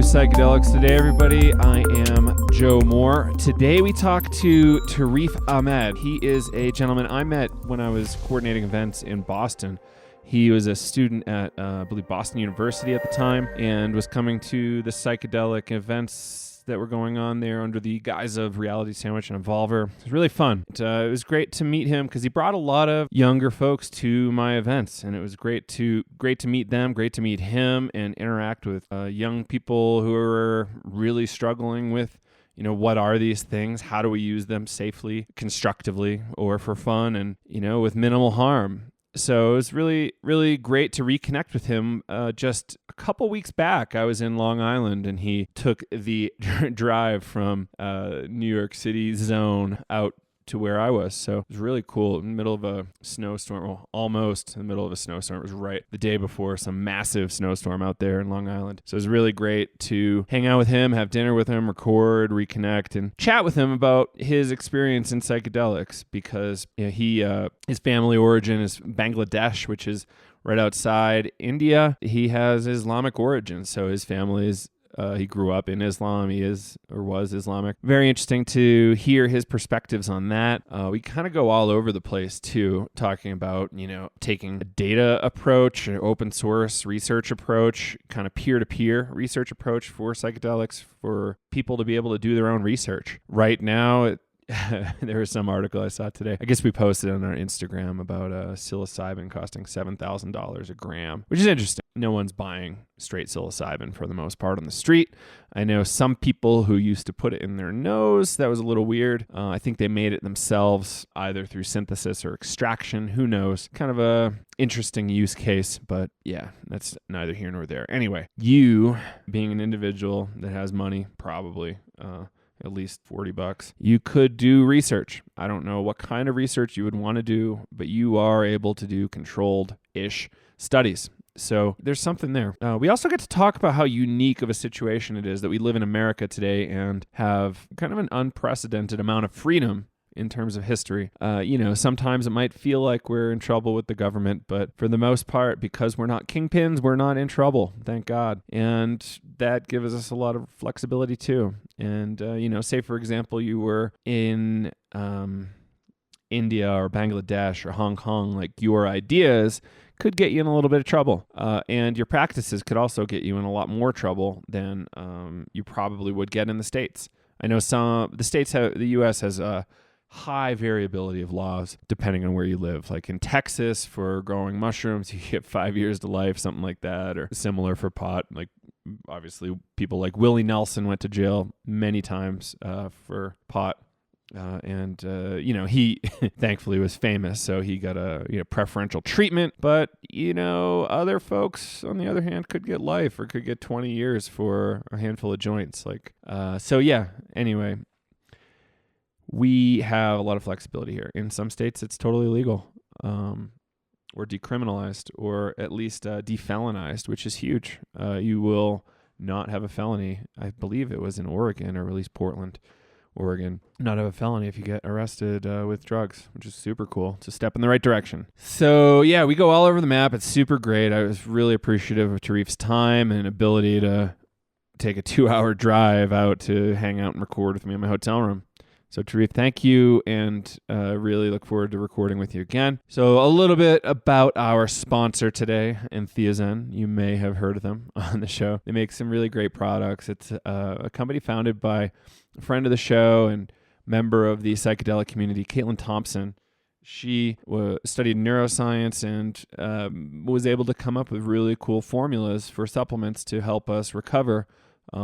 Psychedelics today, everybody. I am Joe Moore. Today we talk to Tarif Ahmed. He is a gentleman I met when I was coordinating events in Boston. He was a student at, I believe, Boston University at the time and was coming to the psychedelic events that were going on there under the guise of Reality Sandwich and Evolver. It was really fun. It was great to meet him because he brought a lot of younger folks to my events, and it was great to meet them, great to meet him and interact with young people who are really struggling with, what are these things? How do we use them safely, constructively, or for fun and, with minimal harm? So it was really, really great to reconnect with him. Just a couple weeks back, I was in Long Island, and he took the drive from New York City zone out to where I was. So it was really cool. In the middle of a snowstorm, well, almost in the middle of a snowstorm. It was right the day before some massive snowstorm out there in Long Island. So it was really great to hang out with him, have dinner with him, record, reconnect, and chat with him about his experience in psychedelics, because his family origin is Bangladesh, which is right outside India. He has Islamic origins, so his family is he grew up in Islam. He is or was Islamic. Very interesting to hear his perspectives on that. We kind of go all over the place too, talking about, taking a data approach, an open source research approach, kind of peer-to-peer research approach for psychedelics for people to be able to do their own research. Right now, there was some article I saw today. I guess we posted on our Instagram about psilocybin costing $7,000 a gram, which is interesting. No one's buying straight psilocybin for the most part on the street. I know some people who used to put it in their nose. That was a little weird. I think they made it themselves, either through synthesis or extraction. Who knows? Kind of a interesting use case, but yeah, that's neither here nor there. Anyway, you being an individual that has money, probably, at least $40, you could do research. I don't know what kind of research you would want to do, but you are able to do controlled-ish studies. So there's something there. We also get to talk about how unique of a situation it is that we live in America today and have kind of an unprecedented amount of freedom in terms of history. Sometimes it might feel like we're in trouble with the government, but for the most part, because we're not kingpins, we're not in trouble, thank God. And that gives us a lot of flexibility too. And, say for example, you were in India or Bangladesh or Hong Kong, like your ideas could get you in a little bit of trouble. And your practices could also get you in a lot more trouble than you probably would get in the States. I know the U.S. has a high variability of laws depending on where you live. Like in Texas, for growing mushrooms, you get 5 years to life, something like that, or similar for pot. Like obviously people like Willie Nelson went to jail many times for pot. He thankfully was famous, so he got a preferential treatment. But other folks, on the other hand, could get life or could get 20 years for a handful of joints. Anyway, we have a lot of flexibility here. In some states, it's totally legal, or decriminalized, or at least defelonized, which is huge. You will not have a felony. I believe it was in Oregon, or at least Portland, Oregon, not have a felony if you get arrested with drugs, which is super cool. It's a step in the right direction. So yeah, we go all over the map. It's super great. I was really appreciative of Tarif's time and ability to take a 2-hour drive out to hang out and record with me in my hotel room. So Tarif, thank you, and really look forward to recording with you again. So a little bit about our sponsor today, Entheozen. You may have heard of them on the show. They make some really great products. It's a company founded by a friend of the show and member of the psychedelic community, Caitlin Thompson. She studied neuroscience and was able to come up with really cool formulas for supplements to help us recover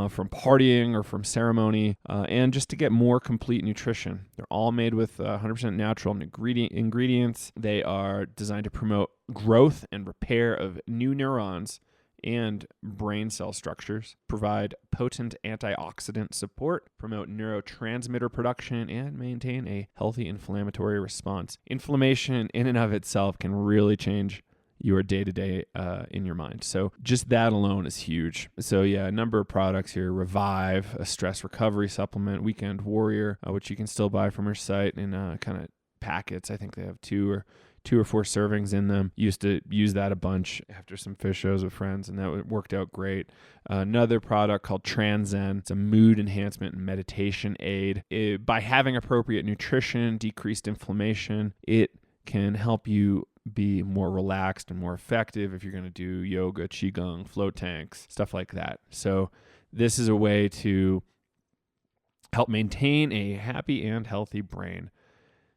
from partying or from ceremony, and just to get more complete nutrition. They're all made with 100% natural ingredients. They are designed to promote growth and repair of new neurons and brain cell structures, provide potent antioxidant support, promote neurotransmitter production, and maintain a healthy inflammatory response. Inflammation in and of itself can really change your day-to-day in your mind. So just that alone is huge. So yeah, a number of products here. Revive, a stress recovery supplement. Weekend Warrior, which you can still buy from her site in kind of packets. I think they have two 2 or 4 servings in them. Used to use that a bunch after some fish shows with friends, and that worked out great. Another product called Transzen. It's a mood enhancement and meditation aid. By having appropriate nutrition, decreased inflammation, it can help you be more relaxed and more effective if you're going to do yoga, qigong, float tanks, stuff like that. So this is a way to help maintain a happy and healthy brain.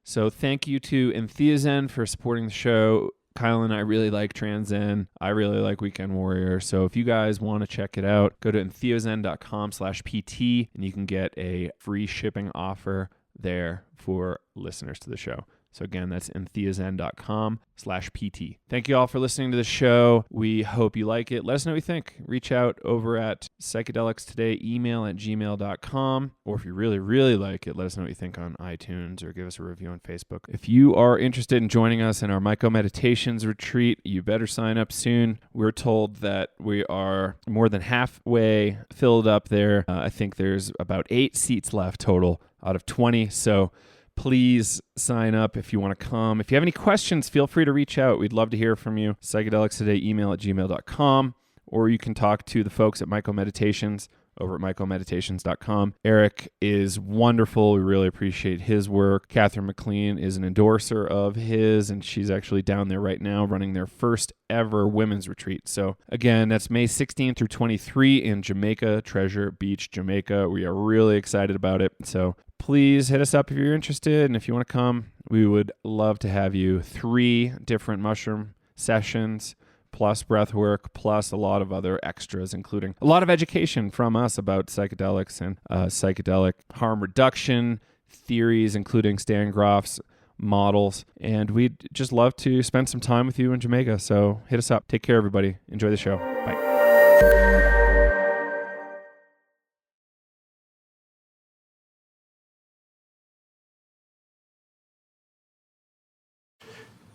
So thank you to Entheozen for supporting the show. Kyle and I really like Transzen. I really like Weekend Warrior. So if you guys want to check it out, go to entheozen.com/PT and you can get a free shipping offer there for listeners to the show. So again, that's entheozen.com/PT. Thank you all for listening to the show. We hope you like it. Let us know what you think. Reach out over at Psychedelics Today, email@gmail.com. Or if you really, really like it, let us know what you think on iTunes or give us a review on Facebook. If you are interested in joining us in our Myco Meditations retreat, you better sign up soon. We're told that we are more than halfway filled up there. I think there's about 8 seats left total out of 20. So please sign up if you want to come. If you have any questions, feel free to reach out. We'd love to hear from you. Psychedelics Today, email@gmail.com, or you can talk to the folks at Myco Meditations over at mycomeditations.com. Eric is wonderful. We really appreciate his work. Catherine McLean is an endorser of his, and she's actually down there right now running their first ever women's retreat. So again, that's May 16th through 23 in Jamaica, Treasure Beach, Jamaica. We are really excited about it. So please hit us up if you're interested, and if you want to come, we would love to have you. 3 different mushroom sessions, plus breath work, plus a lot of other extras, including a lot of education from us about psychedelics and psychedelic harm reduction theories, including Stan Grof's models. And we'd just love to spend some time with you in Jamaica. So hit us up. Take care, everybody. Enjoy the show. Bye.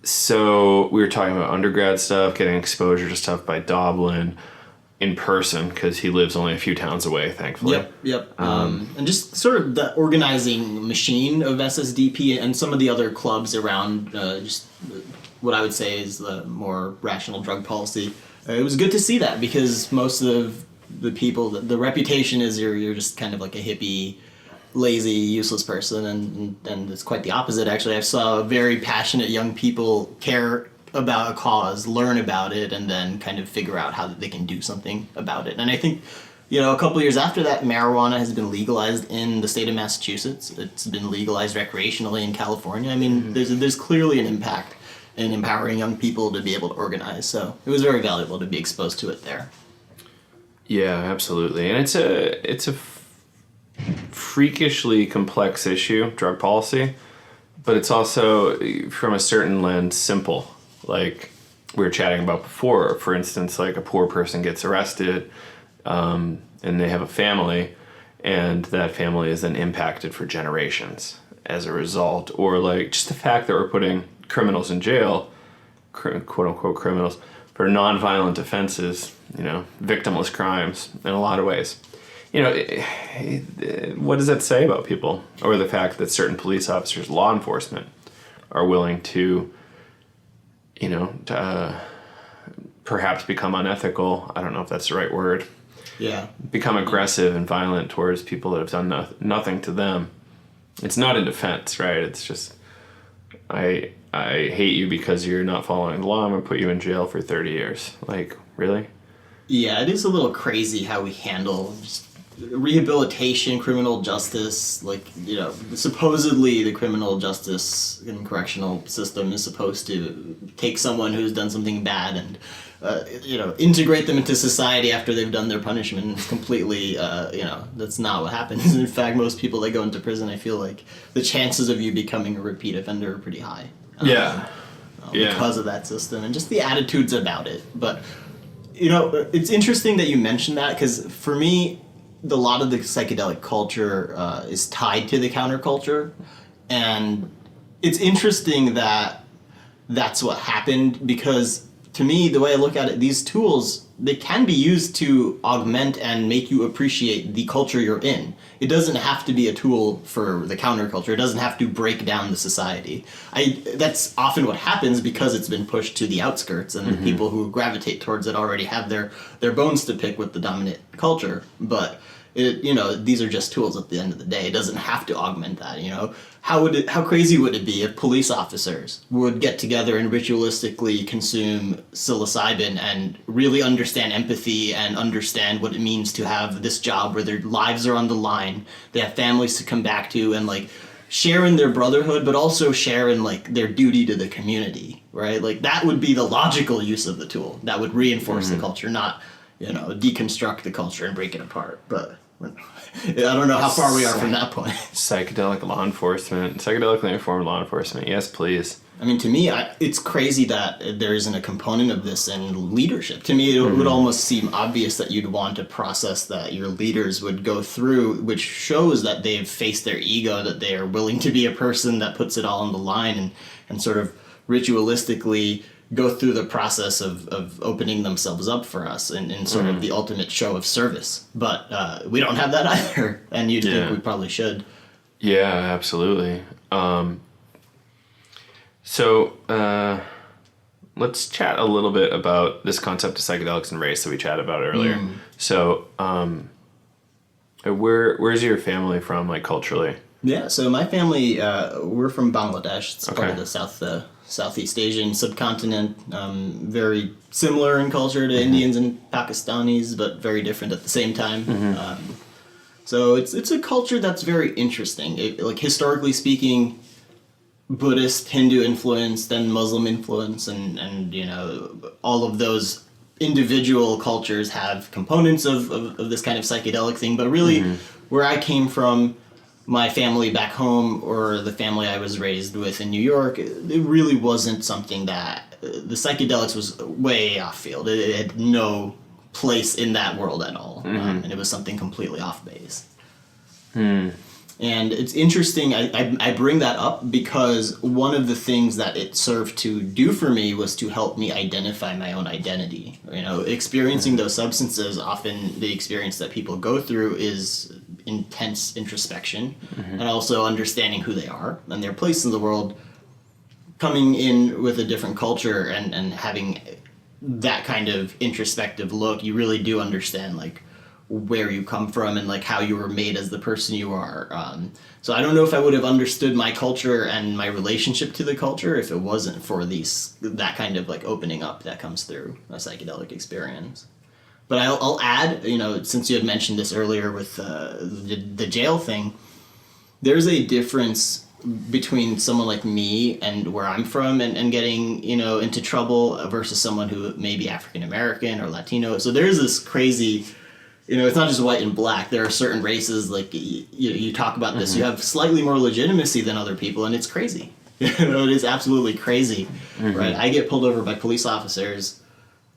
So we were talking about undergrad stuff, getting exposure to stuff by Doblin in person because he lives only a few towns away, thankfully. Yep. And just sort of the organizing machine of SSDP and some of the other clubs around just what I would say is the more rational drug policy. It was good to see that because most of the people, the reputation is you're just kind of like a hippie, lazy, useless person, and it's quite the opposite, actually. I saw very passionate young people care about a cause, learn about it, and then kind of figure out how they can do something about it. And I think, a couple years after that, marijuana has been legalized in the state of Massachusetts. It's been legalized recreationally in California. I mean, there's clearly an impact in empowering young people to be able to organize. So it was very valuable to be exposed to it there. Yeah, absolutely. And it's a freakishly complex issue, drug policy, but it's also, from a certain lens, simple. Like we were chatting about before, for instance, like a poor person gets arrested and they have a family, and that family is then impacted for generations as a result. Or like just the fact that we're putting criminals in jail, quote unquote criminals, for nonviolent offenses, victimless crimes in a lot of ways. What does that say about people? Or the fact that certain police officers, law enforcement, are willing to, perhaps become unethical. I don't know if that's the right word. Yeah. Become aggressive and violent towards people that have done nothing to them. It's not in defense, right? It's just, I hate you because you're not following the law. I'm going to put you in jail for 30 years. Like, really? Yeah, it is a little crazy how we handle just rehabilitation, criminal justice. Like, supposedly the criminal justice and correctional system is supposed to take someone who's done something bad and integrate them into society after they've done their punishment. It's completely, that's not what happens. In fact, most people that go into prison, I feel like the chances of you becoming a repeat offender are pretty high. Because of that system and just the attitudes about it. But, it's interesting that you mentioned that, because for me, a lot of the psychedelic culture is tied to the counterculture. And it's interesting that that's what happened, because to me, the way I look at it, these tools, they can be used to augment and make you appreciate the culture you're in. It doesn't have to be a tool for the counterculture. It doesn't have to break down the society. That's often what happens because it's been pushed to the outskirts, and the people who gravitate towards it already have their bones to pick with the dominant culture. But these are just tools at the end of the day. It doesn't have to augment that. How crazy would it be if police officers would get together and ritualistically consume psilocybin and really understand empathy and understand what it means to have this job where their lives are on the line, they have families to come back to, and like share in their brotherhood, but also share in like their duty to the community, right? Like that would be the logical use of the tool. That would reinforce the culture, not deconstruct the culture and break it apart. But I don't know how far we are from that point. Psychedelically informed law enforcement. Yes, please. I mean, to me, it's crazy that there isn't a component of this in leadership. To me, it would almost seem obvious that you'd want a process that your leaders would go through, which shows that they've faced their ego, that they are willing to be a person that puts it all on the line and sort of ritualistically go through the process of opening themselves up for us in sort of the ultimate show of service. But we don't have that either, and you'd think we probably should. Yeah, absolutely. So let's chat a little bit about this concept of psychedelics and race that we chatted about earlier. So where's your family from, like, culturally? Yeah, so my family, we're from Bangladesh. It's part of the Southeast Asian subcontinent. Very similar in culture to Indians and Pakistanis, but very different at the same time. So it's a culture that's very interesting. Like historically speaking, Buddhist, Hindu influence, then Muslim influence, and all of those individual cultures have components of this kind of psychedelic thing. But really, where I came from, my family back home, or the family I was raised with in New York, it really wasn't something that the psychedelics was way off field. It had no place in that world at all, and it was something completely off base. And it's interesting, I bring that up because one of the things that it served to do for me was to help me identify my own identity. Experiencing those substances, often the experience that people go through is intense introspection and also understanding who they are and their place in the world. Coming in with a different culture and having that kind of introspective look, you really do understand like where you come from and like how you were made as the person you are. So I don't know if I would have understood my culture and my relationship to the culture if it wasn't for that kind of like opening up that comes through a psychedelic experience. But I'll add, since you had mentioned this earlier with the jail thing, there's a difference between someone like me and where I'm from and getting, into trouble versus someone who may be African American or Latino. So there's this crazy, it's not just white and black. There are certain races, like you talk about this, you have slightly more legitimacy than other people, and it's crazy. It is absolutely crazy, right? I get pulled over by police officers,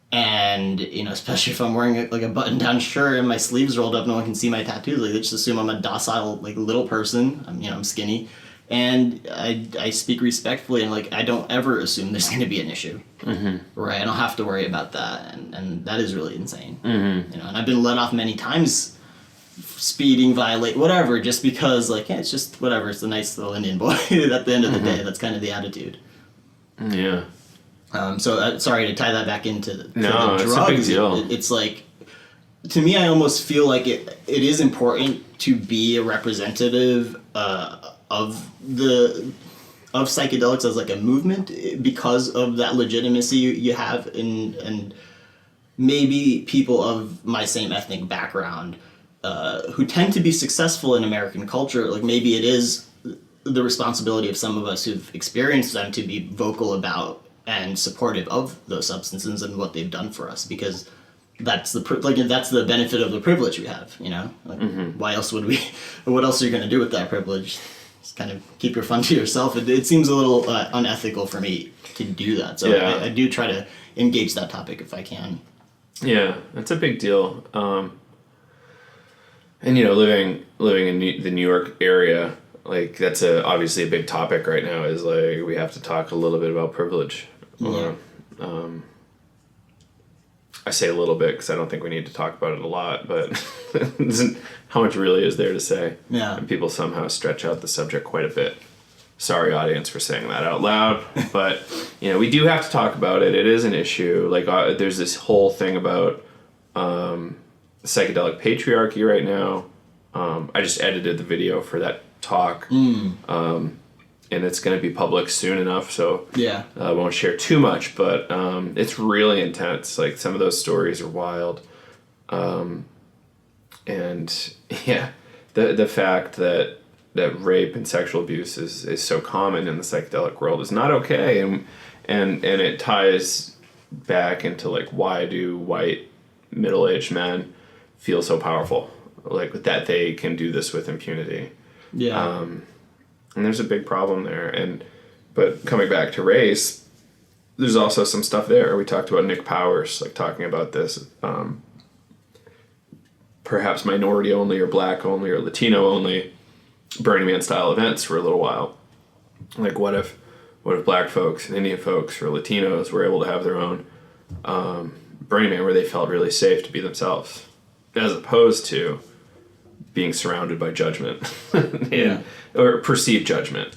and especially if I'm wearing like a button-down shirt and my sleeves rolled up, no one can see my tattoos. Like they just assume I'm a docile like little person. I'm skinny, and I speak respectfully, and like I don't ever assume there's going to be an issue, right? I don't have to worry about that, and that is really insane. And I've been let off many times, speeding, violate, whatever, just because like it's just whatever. It's a nice little Indian boy. At the end of the day, that's kind of the attitude. Yeah. So sorry to tie that back into the drugs. It's a big deal. It's like, to me, I almost feel like it is important to be a representative of psychedelics as like a movement because of that legitimacy you have and maybe people of my same ethnic background who tend to be successful in American culture. Like maybe it is the responsibility of some of us who've experienced them to be vocal about and supportive of those substances and what they've done for us, because that's the benefit of the privilege we have. Why else would we? What else are you going to do with that privilege? Just kind of keep your fun to yourself. It seems a little unethical for me to do that. So yeah. I do try to engage that topic if I can. Yeah, that's a big deal. And living in the New York area, like that's obviously a big topic right now. Is like we have to talk a little bit about privilege. Yeah. I say a little bit because I don't think we need to talk about it a lot, but how much really is there to say? Yeah. And people somehow stretch out the subject quite a bit. Sorry, audience, for saying that out loud, but we do have to talk about it. It is an issue. Like, there's this whole thing about psychedelic patriarchy right now. I just edited the video for that talk, and it's going to be public soon enough, so I won't share too much, but it's really intense. Like, some of those stories are wild. And yeah, the fact that rape and sexual abuse is so common in the psychedelic world is not okay, and it ties back into, like, why do white middle-aged men feel so powerful, like, that they can do this with impunity. And there's a big problem there. But coming back to race, there's also some stuff there. We talked about Nick Powers, like, talking about this, perhaps minority only or black only or Latino only Burning Man style events for a little while. Like, what if black folks and Indian folks or Latinos were able to have their own Burning Man where they felt really safe to be themselves, as opposed to being surrounded by judgment or perceived judgment.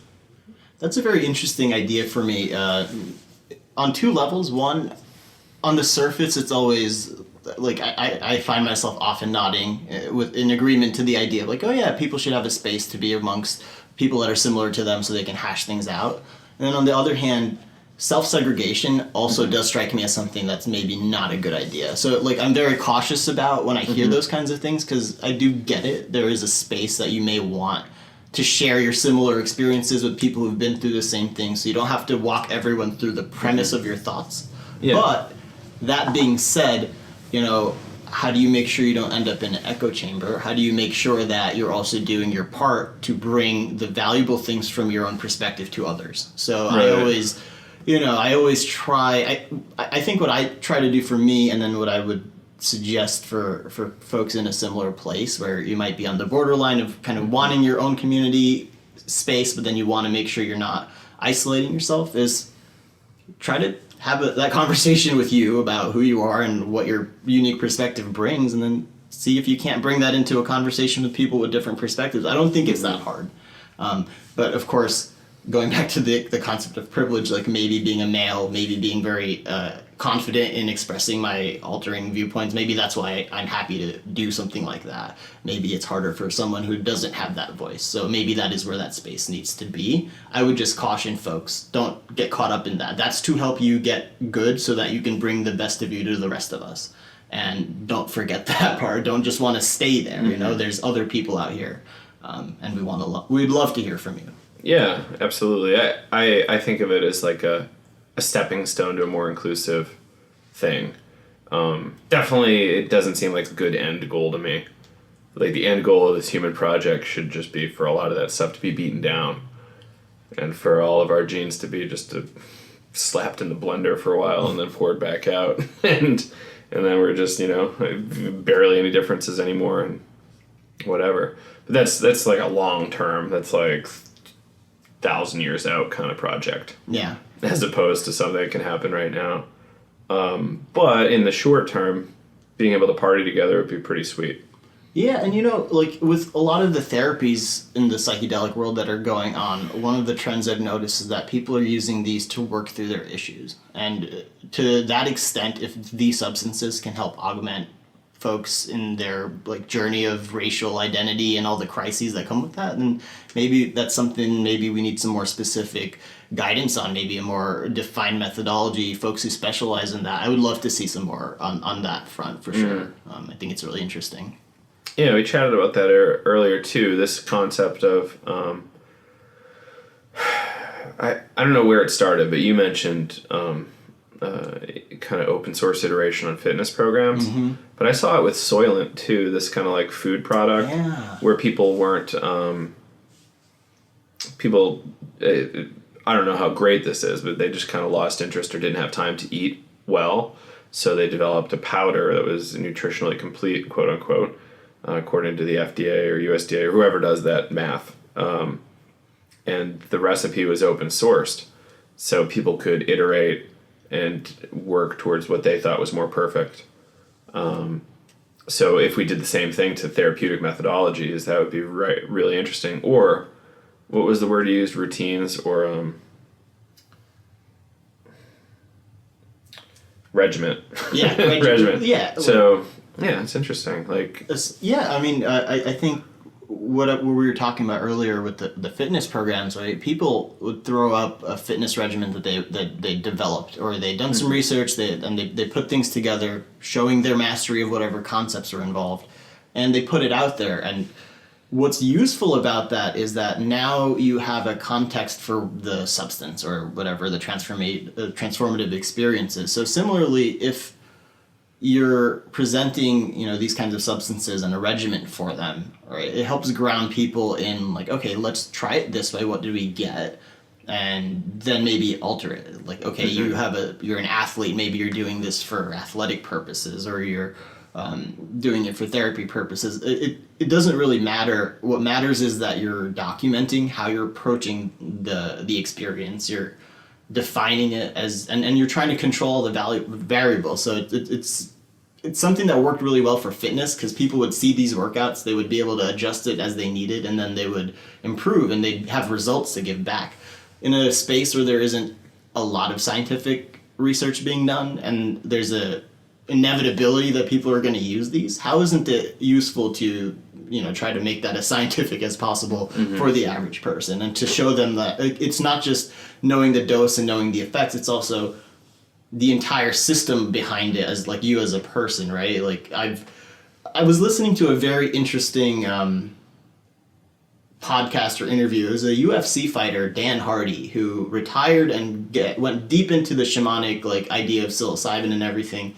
That's a very interesting idea for me on two levels. One, on the surface, it's always like I find myself often nodding in agreement to the idea of, like, oh yeah, people should have a space to be amongst people that are similar to them so they can hash things out. And then on the other hand, self-segregation also does strike me as something that's maybe not a good idea. So, like, I'm very cautious about when I hear those kinds of things, because I do get it. There is a space that you may want to share your similar experiences with people who've been through the same thing, so you don't have to walk everyone through the premise of your thoughts. But that being said, how do you make sure you don't end up in an echo chamber? How do you make sure that you're also doing your part to bring the valuable things from your own perspective to others? So I always try, I think what I try to do for me, and then what I would suggest for folks in a similar place where you might be on the borderline of kind of wanting your own community space, but then you want to make sure you're not isolating yourself, is try to have that conversation with you about who you are and what your unique perspective brings, and then see if you can't bring that into a conversation with people with different perspectives. I don't think it's that hard. But of course, going back to the concept of privilege, like maybe being a male, maybe being very confident in expressing my altering viewpoints, maybe that's why I'm happy to do something like that. Maybe it's harder for someone who doesn't have that voice. So maybe that is where that space needs to be. I would just caution folks, don't get caught up in that. That's to help you get good so that you can bring the best of you to the rest of us. And don't forget that part. Don't just want to stay there. There's other people out here, and we'd love to hear from you. Yeah, absolutely. I think of it as like a stepping stone to a more inclusive thing. Definitely, it doesn't seem like a good end goal to me. Like, the end goal of this human project should just be for a lot of that stuff to be beaten down, and for all of our genes to be just slapped in the blender for a while and then poured back out, and then we're just barely any differences anymore, and whatever. But that's like a long term. That's like 1,000 years out kind of project. Yeah. As opposed to something that can happen right now. But in the short term, being able to party together would be pretty sweet. Yeah, and like with a lot of the therapies in the psychedelic world that are going on, one of the trends I've noticed is that people are using these to work through their issues. And to that extent, if these substances can help augment folks in their like journey of racial identity and all the crises that come with that, and maybe that's something maybe we need some more specific guidance on, maybe a more defined methodology, folks who specialize in that. I would love to see some more on that front for sure. I think it's really interesting. Yeah, we chatted about that earlier too, this concept of I don't know where it started, but you mentioned kind of open source iteration on fitness programs. But I saw it with Soylent too, this kind of like food product where people weren't, I don't know how great this is, but they just kind of lost interest or didn't have time to eat well. So they developed a powder that was nutritionally complete, quote unquote, according to the FDA or USDA or whoever does that math. And the recipe was open sourced. So people could iterate and work towards what they thought was more perfect. So if we did the same thing to therapeutic methodologies, that would be really interesting. Or what was the word you used? Routines or regiment. Yeah, regiment. Yeah. So yeah, it's interesting. Like yeah, I mean, I think what we were talking about earlier with the fitness programs, right? People would throw up a fitness regimen that they developed, or they done some research, they put things together, showing their mastery of whatever concepts are involved, and they put it out there. And what's useful about that is that now you have a context for the substance or whatever the transformative experience is. So similarly, if you're presenting, these kinds of substances and a regimen for them, right? It helps ground people in like, okay, let's try it this way. What did we get? And then maybe alter it. Like, okay, you're an athlete. Maybe you're doing this for athletic purposes, or you're doing it for therapy purposes. It doesn't really matter. What matters is that you're documenting how you're approaching the experience. You're defining it as, and you're trying to control the variables. So it's something that worked really well for fitness, because people would see these workouts, they would be able to adjust it as they needed, and then they would improve and they'd have results to give back. In a space where there isn't a lot of scientific research being done, and there's a inevitability that people are going to use these, how isn't it useful to try to make that as scientific as possible for the average person, and to show them that it's not just knowing the dose and knowing the effects, it's also the entire system behind it, as like you as a person, right? Like I was listening to a very interesting podcast or interview. It was a UFC fighter, Dan Hardy, who retired and went deep into the shamanic idea of psilocybin and everything.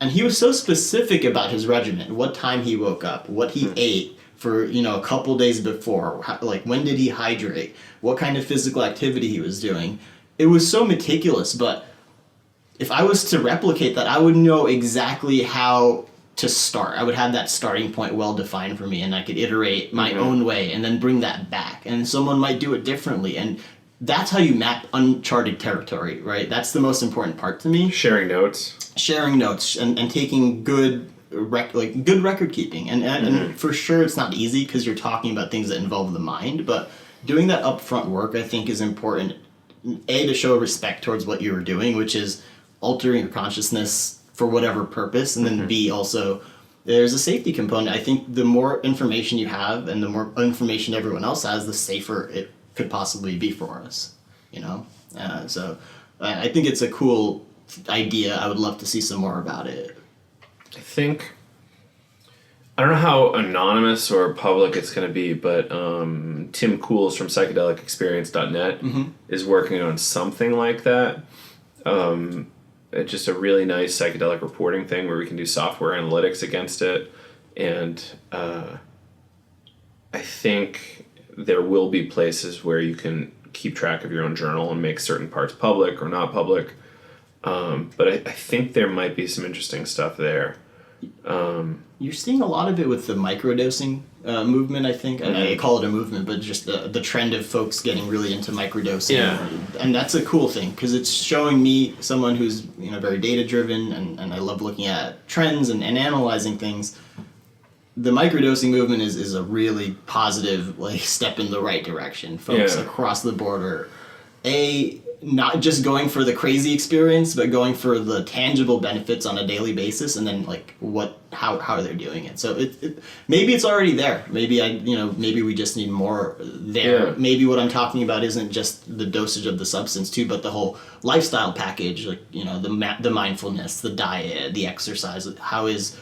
And he was so specific about his regimen, what time he woke up, what he ate for, a couple days before, when did he hydrate, what kind of physical activity he was doing. It was so meticulous, but if I was to replicate that, I would know exactly how to start. I would have that starting point well defined for me, and I could iterate my own way and then bring that back. And someone might do it differently. And that's how you map uncharted territory, right? That's the most important part to me. Sharing notes and taking good record keeping. And for sure it's not easy, because you're talking about things that involve the mind, but doing that upfront work, I think, is important. A, to show respect towards what you were doing, which is altering your consciousness for whatever purpose, and then B, also there's a safety component. I think the more information you have and the more information everyone else has, the safer it could possibly be for us, so I think it's a cool idea. I would love to see some more about it. I don't know how anonymous or public it's going to be, but Tim Cools from psychedelicexperience.net is working on something like that. It's just a really nice psychedelic reporting thing where we can do software analytics against it. And I think there will be places where you can keep track of your own journal and make certain parts public or not public. But I think there might be some interesting stuff there. You're seeing a lot of it with the microdosing movement, I think. I call it a movement, but just the trend of folks getting really into microdosing. Yeah. And that's a cool thing, because it's showing me, someone who's very data-driven, and I love looking at trends and analyzing things. The microdosing movement is a really positive step in the right direction. Folks across the border, not just going for the crazy experience, but going for the tangible benefits on a daily basis, and then how they're doing it. So maybe it's already there. Maybe maybe we just need more there. Yeah. Maybe what I'm talking about isn't just the dosage of the substance too, but the whole lifestyle package, the mindfulness, the diet, the exercise. How is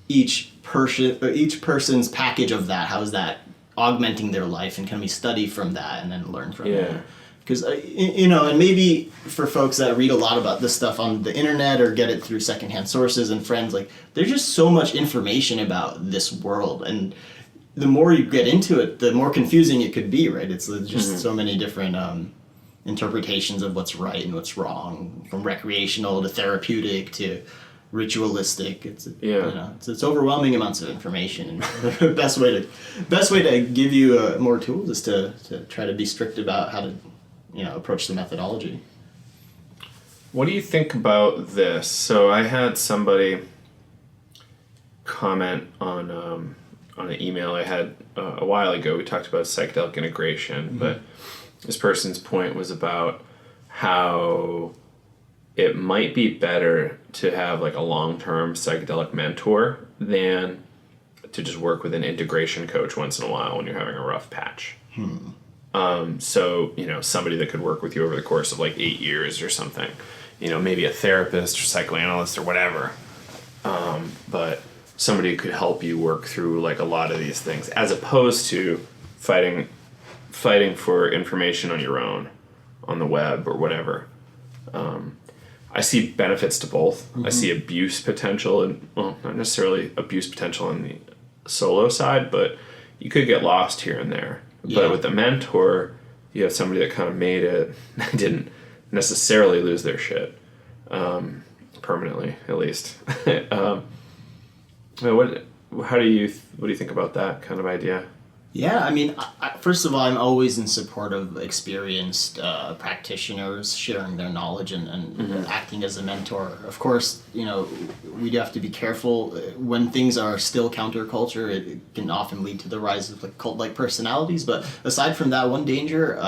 each person's package of that? How is that augmenting their life, and can we study from that and then learn from it? Because, and maybe for folks that read a lot about this stuff on the internet or get it through secondhand sources and friends, there's just so much information about this world. And the more you get into it, the more confusing it could be, right? It's just so many different interpretations of what's right and what's wrong, from recreational to therapeutic to ritualistic. It's overwhelming amounts of information, and the best way to give you more tools is to try to be strict about how to approach the methodology. What do you think about this? So I had somebody comment on an email I had a while ago. We talked about psychedelic integration, but this person's point was about how it might be better to have like a long-term psychedelic mentor than to just work with an integration coach once in a while when you're having a rough patch. So, somebody that could work with you over the course of like 8 years or something, maybe a therapist or psychoanalyst or whatever. But somebody who could help you work through like a lot of these things, as opposed to fighting for information on your own, on the web or whatever. I see benefits to both. I see abuse potential, and not necessarily abuse potential on the solo side, but you could get lost here and there. Yeah. But with a mentor, you have somebody that kind of made it, didn't necessarily lose their shit, permanently at least. What do you think about that kind of idea? Yeah, I mean, first of all, I'm always in support of experienced practitioners sharing their knowledge and acting as a mentor. Of course, we do have to be careful. When things are still counterculture, it can often lead to the rise of like cult-like personalities. But aside from that one danger,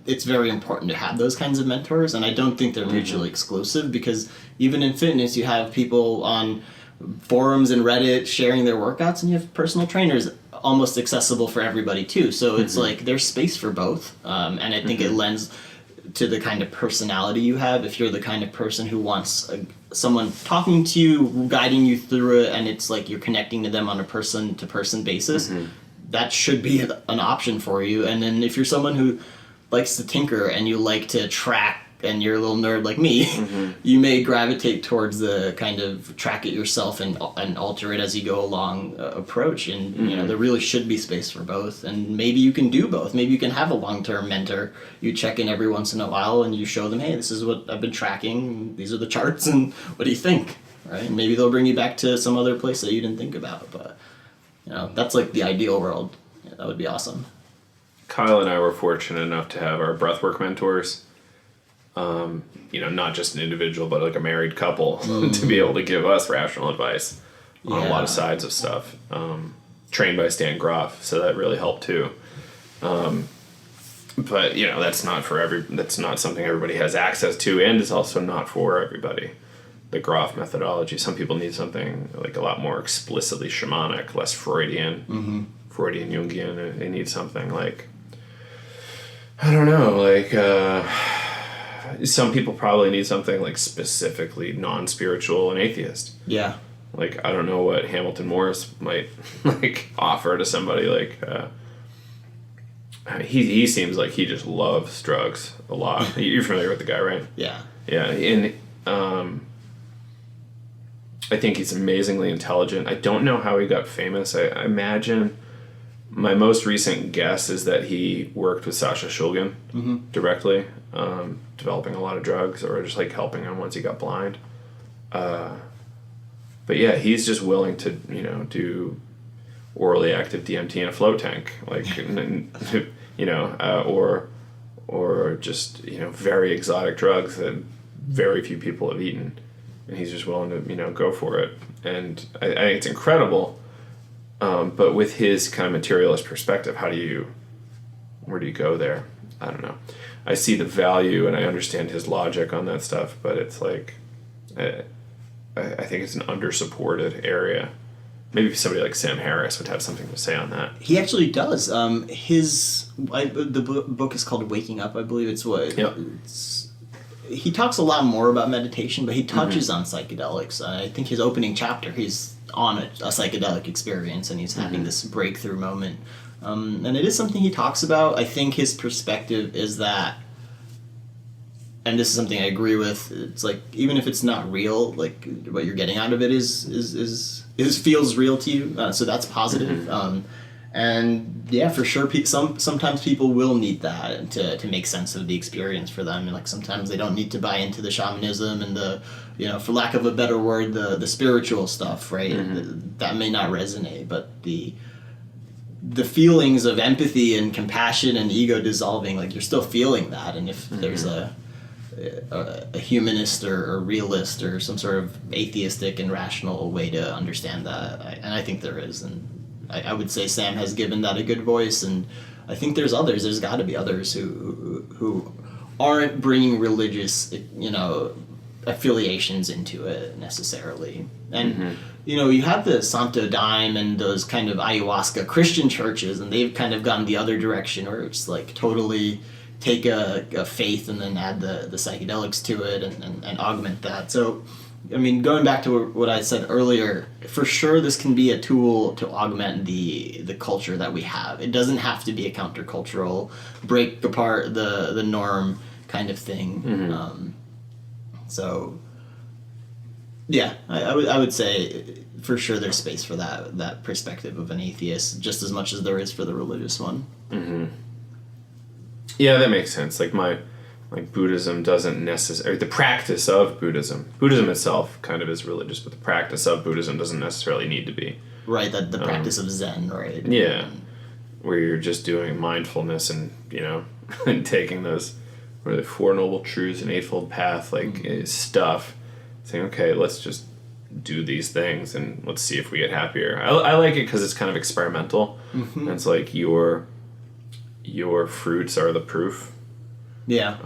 it's very important to have those kinds of mentors. And I don't think they're mutually exclusive, because even in fitness, you have people on forums and Reddit sharing their workouts, and you have personal trainers almost accessible for everybody too. So it's like there's space for both, and I think it lends to the kind of personality you have. If you're the kind of person who wants someone talking to you, guiding you through it, and it's like you're connecting to them on a person-to-person basis, that should be an option for you. And then if you're someone who likes to tinker and you like to track, and you're a little nerd like me, you may gravitate towards the kind of track it yourself and alter it as you go along approach. And there really should be space for both. And maybe you can do both. Maybe you can have a long-term mentor. You check in every once in a while and you show them, hey, this is what I've been tracking. These are the charts, and what do you think? Right? And maybe they'll bring you back to some other place that you didn't think about. But that's like the ideal world. Yeah, that would be awesome. Kyle and I were fortunate enough to have our breathwork mentors. Not just an individual, but like a married couple, to be able to give us rational advice on a lot of sides of stuff. Trained by Stan Groff, so that really helped too. But that's not something everybody has access to, and it's also not for everybody. The Groff methodology. Some people need something like a lot more explicitly shamanic, less Freudian, Freudian Jungian. They need something like, I don't know, like. Some people probably need something like specifically non-spiritual and atheist. Yeah. Like, I don't know what Hamilton Morris might like offer to somebody like he seems like he just loves drugs a lot. You're familiar with the guy, right? Yeah. Yeah, and I think he's amazingly intelligent. I don't know how he got famous. I imagine my most recent guess is that he worked with Sasha Shulgin directly, developing a lot of drugs, or just like helping him once he got blind. But yeah, he's just willing to do orally active DMT in a float tank, like or just very exotic drugs that very few people have eaten, and he's just willing to go for it. And I think it's incredible. But with his kind of materialist perspective, where do you go there? I don't know. I see the value and I understand his logic on that stuff, but it's like, I think it's an under-supported area. Maybe somebody like Sam Harris would have something to say on that. He actually does. The book is called Waking Up, I believe. He talks a lot more about meditation, but he touches on psychedelics. I think his opening chapter, he's on a psychedelic experience, and he's having this breakthrough moment. And it is something he talks about. I think his perspective is that, and this is something I agree with, it's like, even if it's not real, like, what you're getting out of it is feels real to you, so that's positive. And yeah, for sure, sometimes people will need that to make sense of the experience for them. And like sometimes they don't need to buy into the shamanism and the, for lack of a better word, the spiritual stuff, right? That may not resonate, but the feelings of empathy and compassion and ego dissolving, like you're still feeling that. And if there's a humanist or realist or some sort of atheistic and rational way to understand that. And I think there is, and I would say Sam has given that a good voice, and I think there's others. There's got to be others who aren't bringing religious, affiliations into it necessarily. And you have the Santo Daime and those kind of ayahuasca Christian churches, and they've kind of gone the other direction, where it's like totally take a faith and then add the psychedelics to it and augment that. So, I mean, going back to what I said earlier, for sure this can be a tool to augment the culture that we have. It doesn't have to be a countercultural, break apart the norm kind of thing. So, yeah, I would say for sure there's space for that perspective of an atheist just as much as there is for the religious one. Yeah, that makes sense. Like Buddhism doesn't necessarily, the practice of Buddhism itself kind of is religious, but the practice of Buddhism doesn't necessarily need to be. Right, that the practice of Zen, right? Yeah, where you're just doing mindfulness and, and taking those, what are the Four Noble Truths and Eightfold Path, stuff, saying, okay, let's just do these things and let's see if we get happier. I like it because it's kind of experimental. And it's like your fruits are the proof. Yeah.